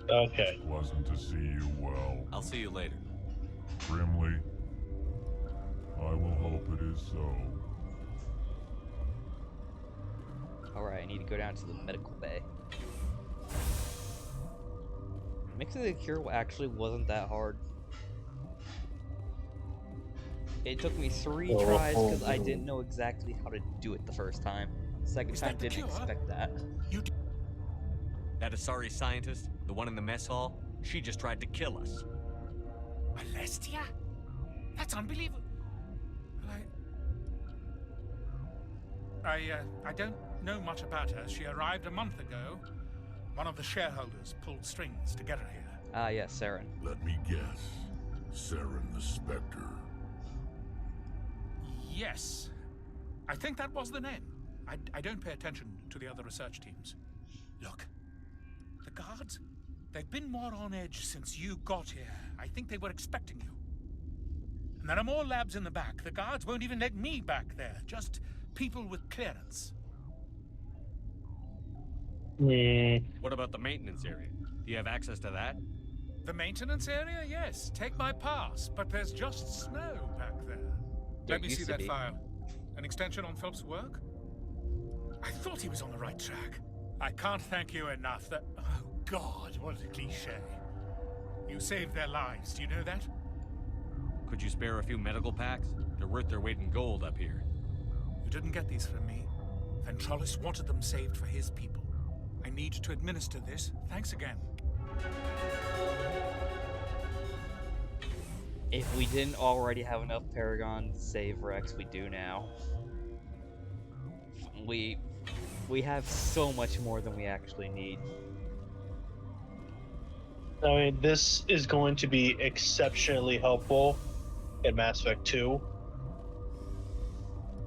Okay. Pleasant to see you well. I'll see you later. Grimly. I will hope it is so. Alright, I need to go down to the medical bay. Mixing the cure actually wasn't that hard. It took me 3 tries because I didn't know exactly how to do it the first time. Second time, didn't expect that. That Asari scientist, the one in the mess hall, she just tried to kill us. Alestia? That's unbelievable. I don't know much about her. She arrived a month ago. One of the shareholders pulled strings to get her here. Ah, yes, Saren. Let me guess. Saren the Spectre. Yes. I think that was the name. I don't pay attention to the other research teams. Look, the guards, they've been more on edge since you got here. I think they were expecting you. And there are more labs in the back. The guards won't even let me back there. Just people with clearance. What about the maintenance area? Do you have access to that? The maintenance area? Yes. Take my pass. But there's just snow back there. Let me see that file. An extension on Phelps' work? I thought he was on the right track. I can't thank you enough that... Oh, God, what a cliché. You saved their lives, do you know that? Could you spare a few medical packs? They're worth their weight in gold up here. You didn't get these from me. Ventralis wanted them saved for his people. I need to administer this. Thanks again. If we didn't already have enough Paragon to save Rex, we do now. We have so much more than we actually need. I mean, this is going to be exceptionally helpful in Mass Effect 2.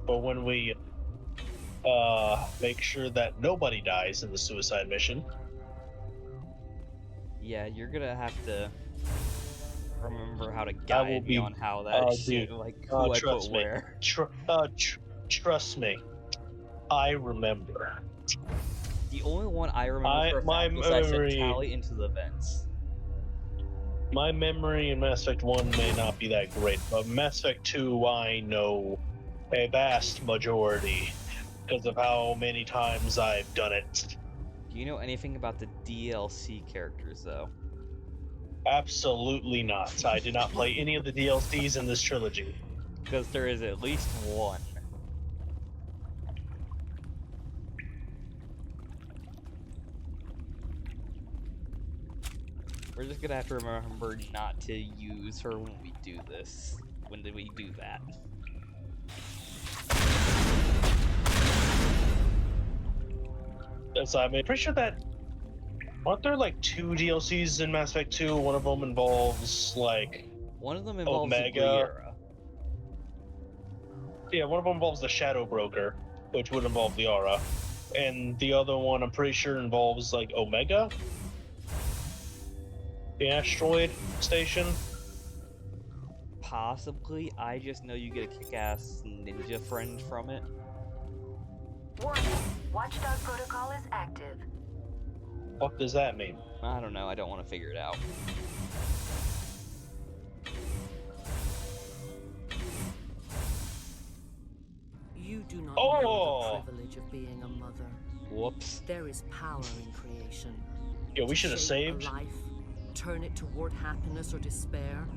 But when we make sure that nobody dies in the suicide mission. Yeah, you're gonna have to remember how to guide me on how that shit, like who I put where. Trust me, I remember. The only one I remember for a fact was I sent Tali into the vents. My memory in Mass Effect 1 may not be that great, but Mass Effect 2 I know a vast majority because of how many times I've done it. Do you know anything about the DLC characters, though? Absolutely not. I did not play any of the DLCs in this trilogy. Because there is at least one. We're just gonna have to remember not to use her when we do this. When did we do that? So I'm pretty sure that aren't there like 2 DLCs in Mass Effect 2? One of them involves like one of them involves Omega. Yeah, one of them involves the Shadow Broker, which would involve Liara, and the other one I'm pretty sure involves like Omega, the asteroid station. Possibly. I just know you get a kick-ass ninja friend from it. Warning. Watchdog protocol is active. What does that mean? I don't know. I don't want to figure it out. You do not know the privilege of being a mother. Whoops. There is power in creation. Yeah, we should have saved. A life, turn it toward happiness or despair.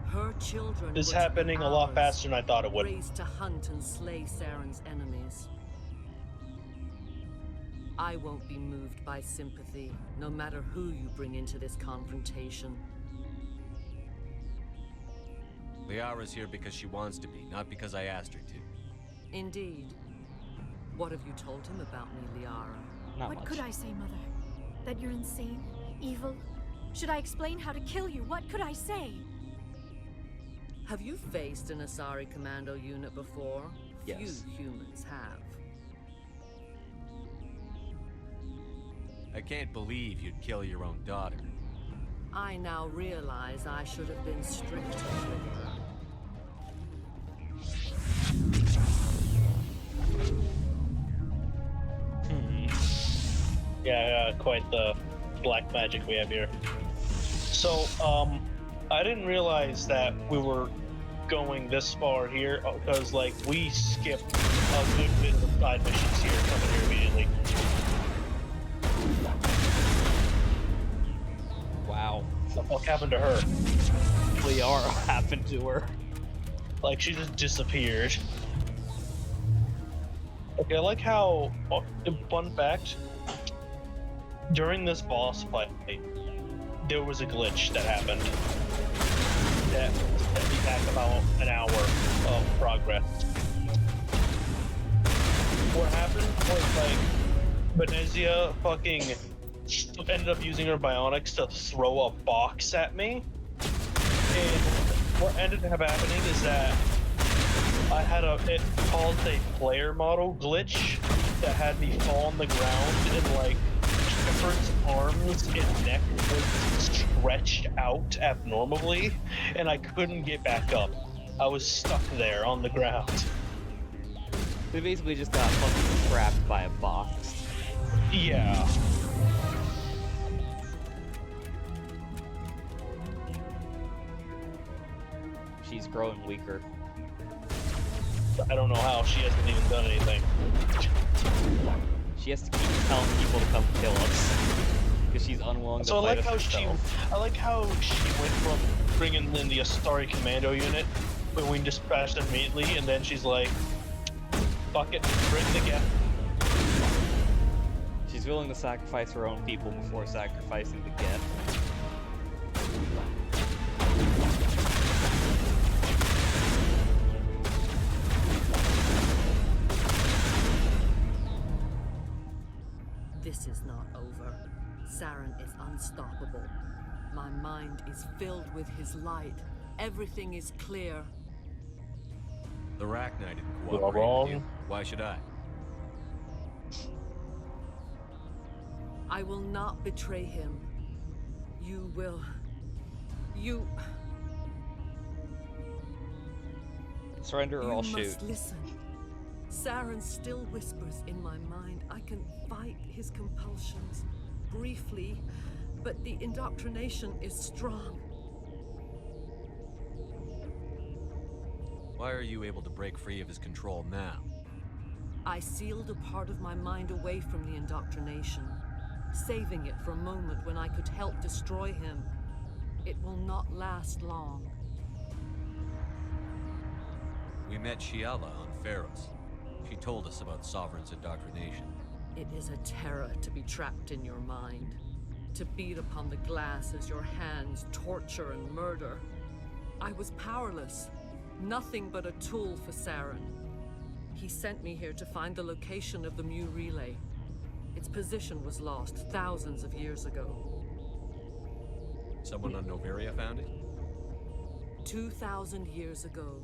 Her children. This is happening a lot faster than I thought it would. Raised to hunt and slay Saren's enemies. I won't be moved by sympathy, no matter who you bring into this confrontation. Liara's here because she wants to be, not because I asked her to. Indeed. What have you told him about me, Liara? What could I say, Mother? That you're insane? Evil? Should I explain how to kill you? What could I say? Have you faced an Asari commando unit before? Yes. Few humans have. I can't believe you'd kill your own daughter. I now realize I should have been stricter with her. Yeah, quite the black magic we have here. So, I didn't realize that we were going this far here, because, like, we skipped a good bit of side missions here, coming here immediately. Wow. What the fuck happened to her? Liara happened to her. Like, she just disappeared. Okay, I like how, fun fact, during this boss fight, there was a glitch that happened that set me back about an hour of progress. What happened was, like, Venezia fucking ended up using her bionics to throw a box at me, and what ended up happening is that I had it caused a player model glitch that had me fall on the ground, and like Shepard's arms and neck was stretched out abnormally, and I couldn't get back up. I was stuck there on the ground. We basically just got fucking trapped by a box. Yeah. She's growing weaker. I don't know how. She hasn't even done anything. She has to keep telling people to come kill us because she's unwilling to fight us herself. I like how she went from bringing in the Astari commando unit, but we dispatched them immediately, and then she's like, "Fuck it, bring the gap." She's willing to sacrifice her own people before sacrificing the Geth. This is not over. Saren is unstoppable. My mind is filled with his light. Everything is clear. The Rachni didn't You are cooperate with you. wrong. Why should I? I will not betray him. You will. You Surrender or I'll shoot. must listen. Saren still whispers in my mind. I can fight his compulsions briefly, but the indoctrination is strong. Why are you able to break free of his control now? I sealed a part of my mind away from the indoctrination, saving it for a moment when I could help destroy him. It will not last long. We met Shiala on Pharos. She told us about Sovereign's indoctrination. It is a terror to be trapped in your mind, to beat upon the glass as your hands torture and murder. I was powerless, nothing but a tool for Saren. He sent me here to find the location of the Mu relay. Its position was lost thousands of years ago. Someone on Noveria found it? 2,000 years ago,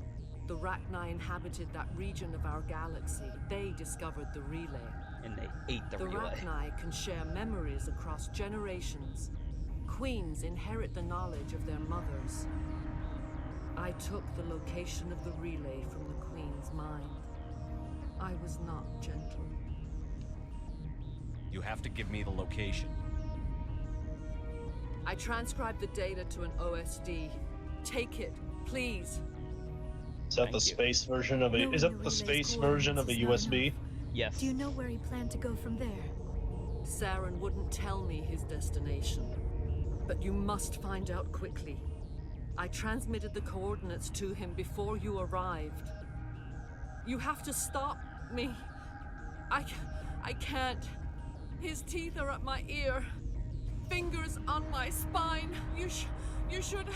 the Rachni inhabited that region of our galaxy. They discovered the relay. And they ate the relay. The Rachni can share memories across generations. Queens inherit the knowledge of their mothers. I took the location of the relay from the Queen's mind. I was not gentle. You have to give me the location. I transcribed the data to an OSD. Take it, please. Is that the space version of a? Is that the space version of a USB? Yes. Do you know where he planned to go from there? Saren wouldn't tell me his destination, but you must find out quickly. I transmitted the coordinates to him before you arrived. You have to stop me. I can't. His teeth are at my ear. Fingers on my spine. You should.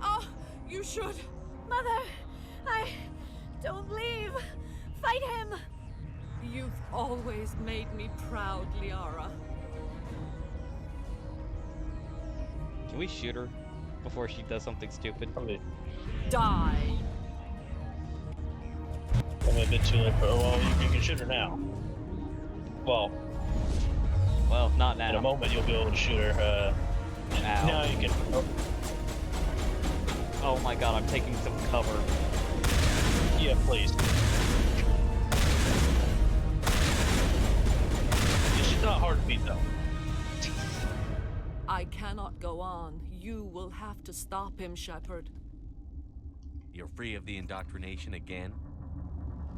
Oh, you should. Mother, don't leave. Fight him. You've always made me proud, Liara. Can we shoot her before she does something stupid? Die. I'm a bit too late for. Well, you can shoot her now. Well, not now. In a moment, you'll be able to shoot her. Now. Now you can. Oh my god, I'm taking some cover. Yeah, please. She's not hard to beat, though. I cannot go on. You will have to stop him, Shepard. You're free of the indoctrination again?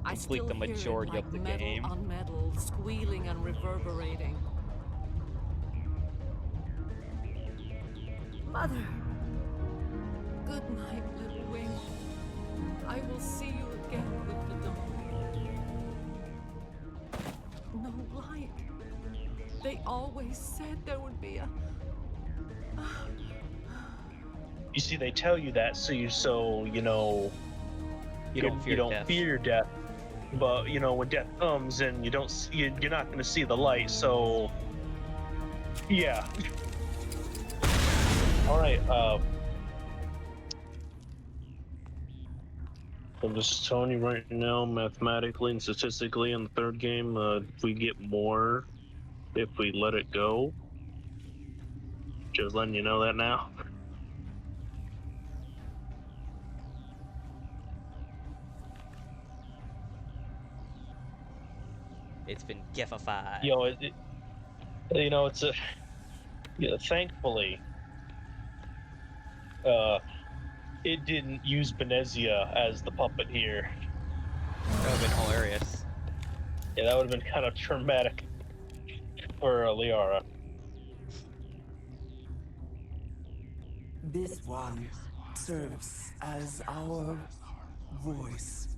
I Complete still the majority hear it like of the metal game. on metal, squealing and reverberating. Mother. Good night, little wing. I will see you again with the dawn. No light. They always said there would be a... You see, they tell you that you don't fear death. But when death comes and you're not going to see the light. So yeah. All right. I'm just telling you right now, mathematically and statistically, in the third game, we get more if we let it go. Just letting you know that now. It's been gifified. It's a. Yeah, thankfully, it didn't use Benezia as the puppet here. That would have been hilarious. Yeah, that would have been kind of traumatic for Liara. This one serves as our voice.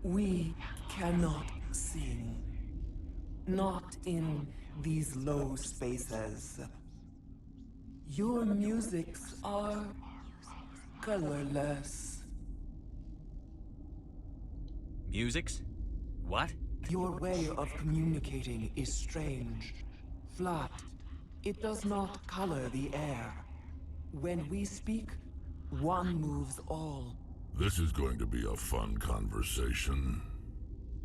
We cannot sing. Not in these low spaces. Your musics are colorless. Musics? What? Your way of communicating is strange. flat. It does not color the air. When we speak, one moves all. This is going to be a fun conversation.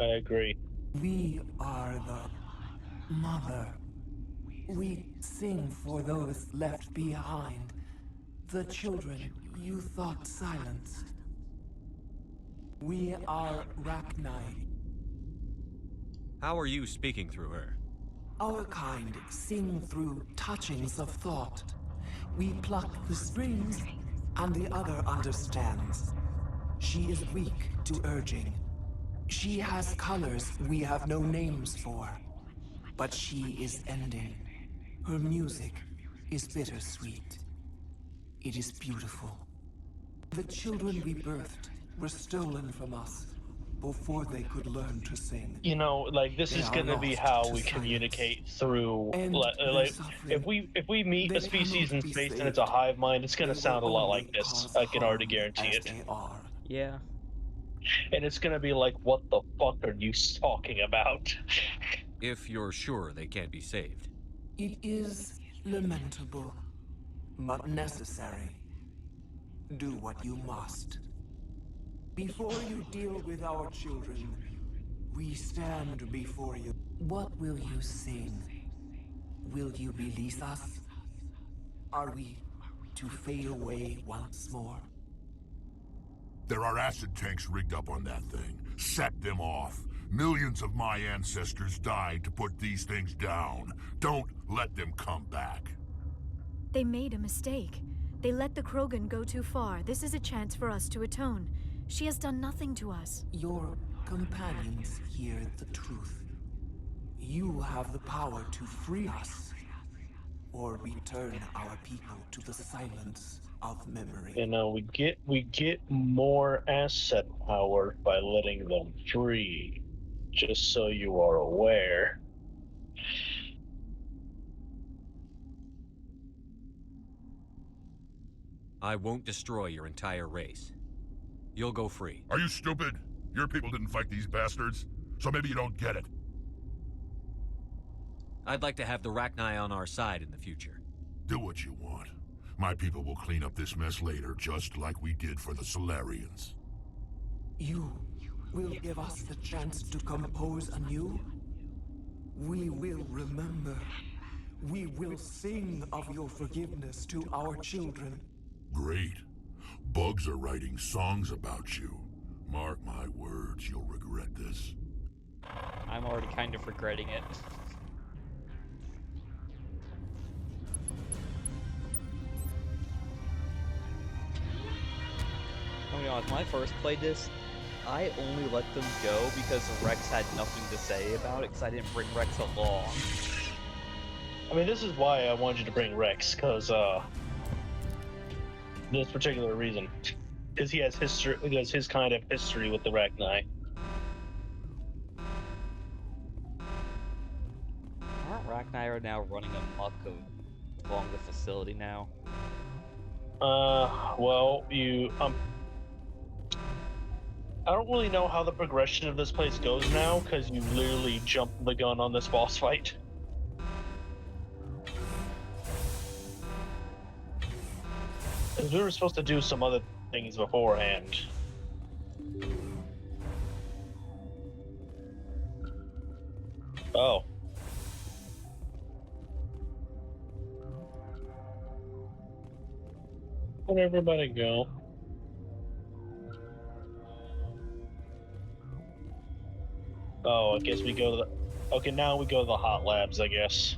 I agree. We are the mother. We sing for those left behind. The children you thought silenced. We are Rachni. How are you speaking through her? Our kind sing through touchings of thought. We pluck the strings, and the other understands. She is weak to urging. She has colors we have no names for. But she is ending. Her music is bittersweet. It is beautiful. The children we birthed were stolen from us before they could learn to sing. You know, like this They is are gonna be lost how to we silence. communicate through. End their Like, suffering. if we meet They a species cannot in be space and it's saved. a hive mind, it's gonna They will sound a lot only like this. cause I can already harm guarantee as it. they are. Yeah. And it's gonna be like, what the fuck are you talking about? If you're sure they can't be saved. It is lamentable, but necessary. Do what you must. Before you deal with our children, we stand before you. What will you sing? Will you release us? Are we to fade away once more? There are acid tanks rigged up on that thing. Set them off. Millions of my ancestors died to put these things down. Don't let them come back. They made a mistake. They let the Krogan go too far. This is a chance for us to atone. She has done nothing to us. Your companions hear the truth. You have the power to free us, or return our people to the silence of memory. You know, we get more asset power by letting them free. Just so you are aware. I won't destroy your entire race. You'll go free. Are you stupid? Your people didn't fight these bastards, so maybe you don't get it. I'd like to have the Rachni on our side in the future. Do what you want. My people will clean up this mess later, just like we did for the Solarians. You will give us the chance to compose anew? We will remember. We will sing of your forgiveness to our children. Great. Bugs are writing songs about you. Mark my words, you'll regret this. I'm already kind of regretting it. I'll be honest, when I first played this, I only let them go because Rex had nothing to say about it, because I didn't bring Rex along. I mean, this is why I wanted you to bring Rex, because this particular reason, because he has history, because his kind of history with the Rachni. Aren't Rachni now running amok along the facility now? Well, I don't really know how the progression of this place goes now, because you literally jumped the gun on this boss fight. Because we were supposed to do some other things beforehand. Oh. Where'd everybody go? Oh, I guess we go to the... Okay, now we go to the hot labs, I guess.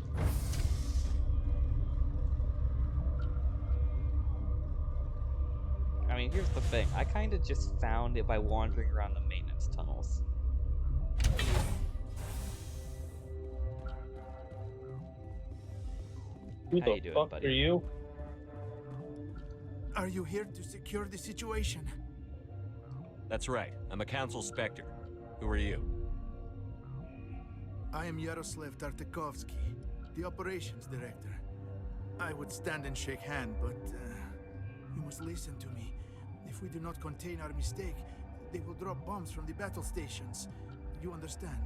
I mean, here's the thing. I kind of just found it by wandering around the maintenance tunnels. Who How the you doing, fuck buddy? are you? Are you here to secure the situation? That's right. I'm a Council Spectre. Who are you? I am Yaroslav Tartakovsky, the operations director. I would stand and shake hand, but you must listen to me. If we do not contain our mistake, they will drop bombs from the battle stations. You understand?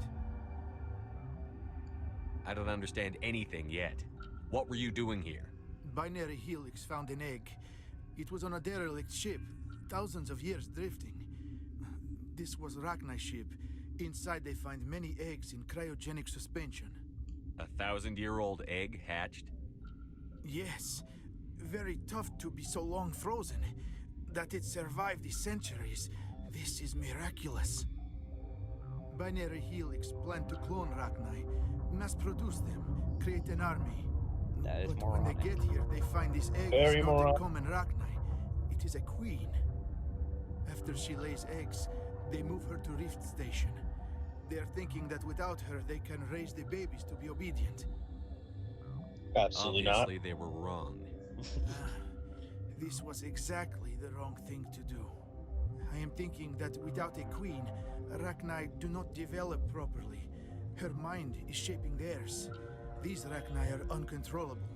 I don't understand anything yet. What were you doing here? Binary Helix found an egg. It was on a derelict ship, thousands of years drifting. This was Rachni's ship. Inside they find many eggs in cryogenic suspension. A 1,000-year-old egg hatched? Yes. Very tough to be so long frozen. That it survived the centuries. This is miraculous. Binary Helix planned to clone Rachni, mass produce them, create an army. That is but moronic. when they get here, they find this egg Very is not moronic. a common Rachni. It is a queen. After she lays eggs, they move her to Rift Station. They are thinking that without her, they can raise the babies to be obedient. Absolutely Obviously, they were wrong. This was exactly the wrong thing to do. I am thinking that without a queen, Rachni do not develop properly. Her mind is shaping theirs. These Rachni are uncontrollable.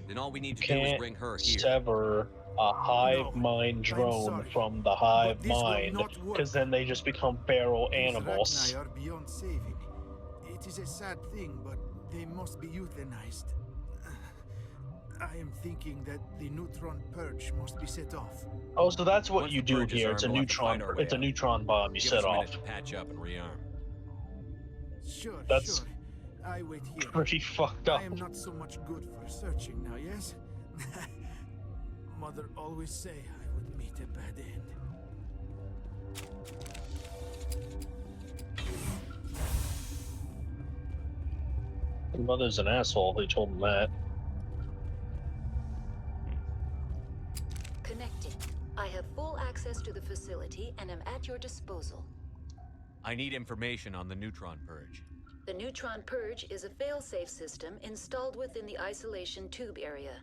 Then all we need to not. do is Can't bring her here. sever a hive mind drone sorry, from the hive this will mind, not work. because then they just become feral These animals. Rachni are beyond saving. It is a sad thing, but they must be euthanized. I am thinking that the neutron purge must be set off. Oh, so that's what Once you the do purge is here. armed, It's a we'll have to neutron. find our way It's a out. neutron bomb you Give set us a off. minute to patch up and rearm. Sure, That's sure. I wait here. pretty fucked up. I am not so much good for searching now, yes? Mother always say I would meet a bad end. Your mother's an asshole. They told him that. Connected. I have full access to the facility and am at your disposal. I need information on the neutron purge. The Neutron Purge is a fail-safe system installed within the isolation tube area.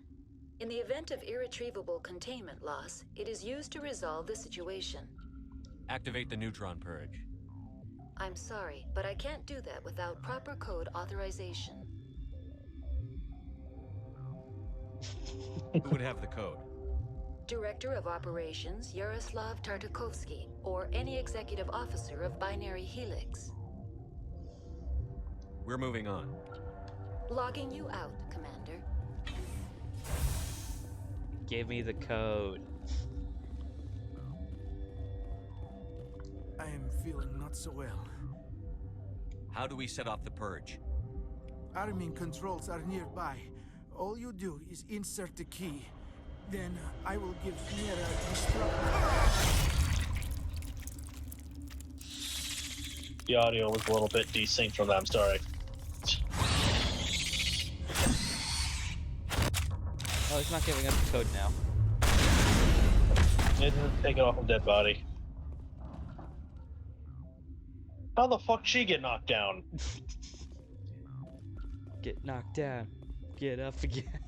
In the event of irretrievable containment loss, it is used to resolve the situation. Activate the neutron purge. I'm sorry, but I can't do that without proper code authorization. Who would have the code? Director of Operations Yaroslav Tartakovsky, or any executive officer of Binary Helix. We're moving on. Logging you out, Commander. Give me the code. I am feeling not so well. How do we set off the purge? Arming controls are nearby. All you do is insert the key. Then I will give Mira The audio was a little bit desynced from that. I'm sorry. Oh, he's not giving us the code now. It didn't take it off a dead body. How the fuck she get knocked down? Get knocked down. Get up again.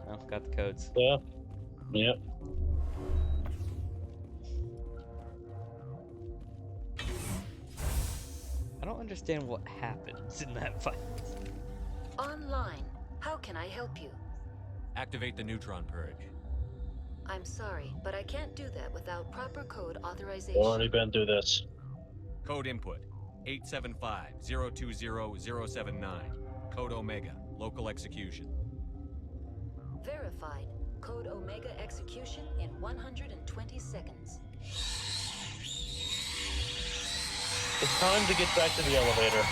Oh, got the codes. Yeah. Yep. I don't understand what happens in that fight. Online. How can I help you? Activate the neutron purge. I'm sorry, but I can't do that without proper code authorization. Already been through this. Code input 875-020-079. Code Omega. Local execution. Verified. Code Omega execution in 120 seconds. It's time to get back to the elevator.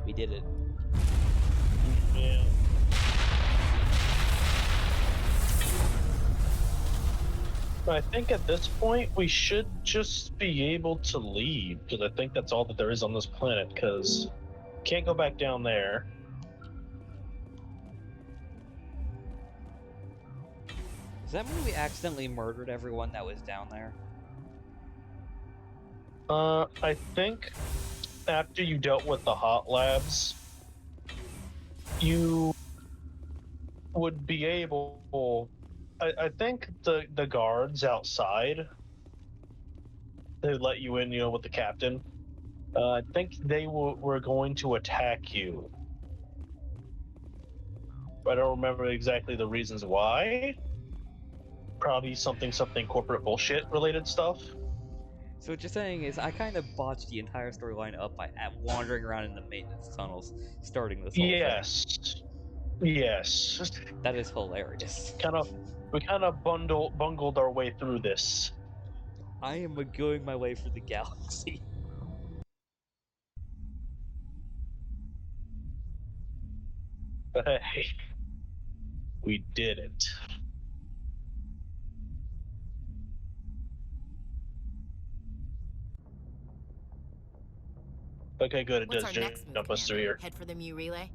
We did it. Yeah. I think at this point we should just be able to leave, because I think that's all that there is on this planet, because can't go back down there. Does that mean we accidentally murdered everyone that was down there? I think after you dealt with the hot labs, you would be able... I think the guards outside they let you in, with the captain. I think they were going to attack you. I don't remember exactly the reasons why. Probably something corporate bullshit related stuff. So what you're saying is I kind of botched the entire storyline up by wandering around in the maintenance tunnels, starting this whole thing. Yes. That is hilarious. We kind of bungled our way through this. I am going my way through the galaxy. But hey, we did it. Okay, good. It What's does our next move, jump us through Commander? here. Head for the Mu relay?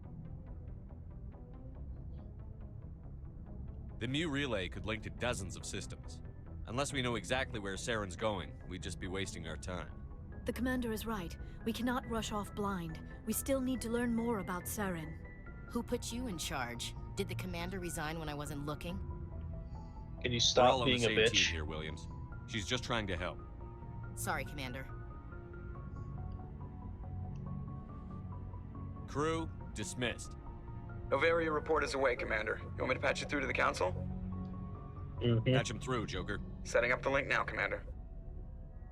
The Mu relay could link to dozens of systems. Unless we know exactly where Saren's going, we'd just be wasting our time. The commander is right. We cannot rush off blind. We still need to learn more about Saren. Who put you in charge? Did the commander resign when I wasn't looking? Can you We're all stop on being the a same bitch? team here, Williams. She's just trying to help. Sorry, Commander. Crew, dismissed. Noveria report is away, Commander. You want me to patch you through to the Council? Patch him through, Joker. Setting up the link now, Commander.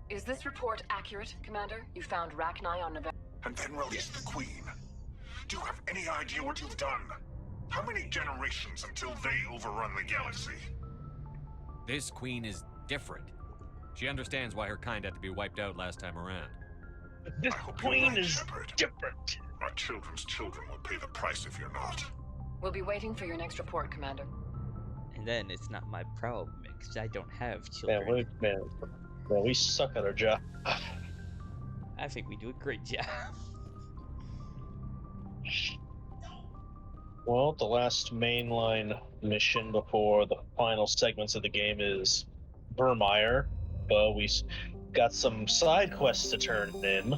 Is this report accurate, Commander? You found Rachni on Noveria? And then release the Queen. Do you have any idea what you've done? How many generations until they overrun the galaxy? This Queen is different. She understands why her kind had to be wiped out last time around. This Queen is different. Our children's children will pay the price if you're not. We'll be waiting for your next report, Commander. And then it's not my problem, because I don't have children. We suck at our job. I think we do a great job. Well, the last mainline mission before the final segments of the game is Vermeer, but we got some side quests to turn in.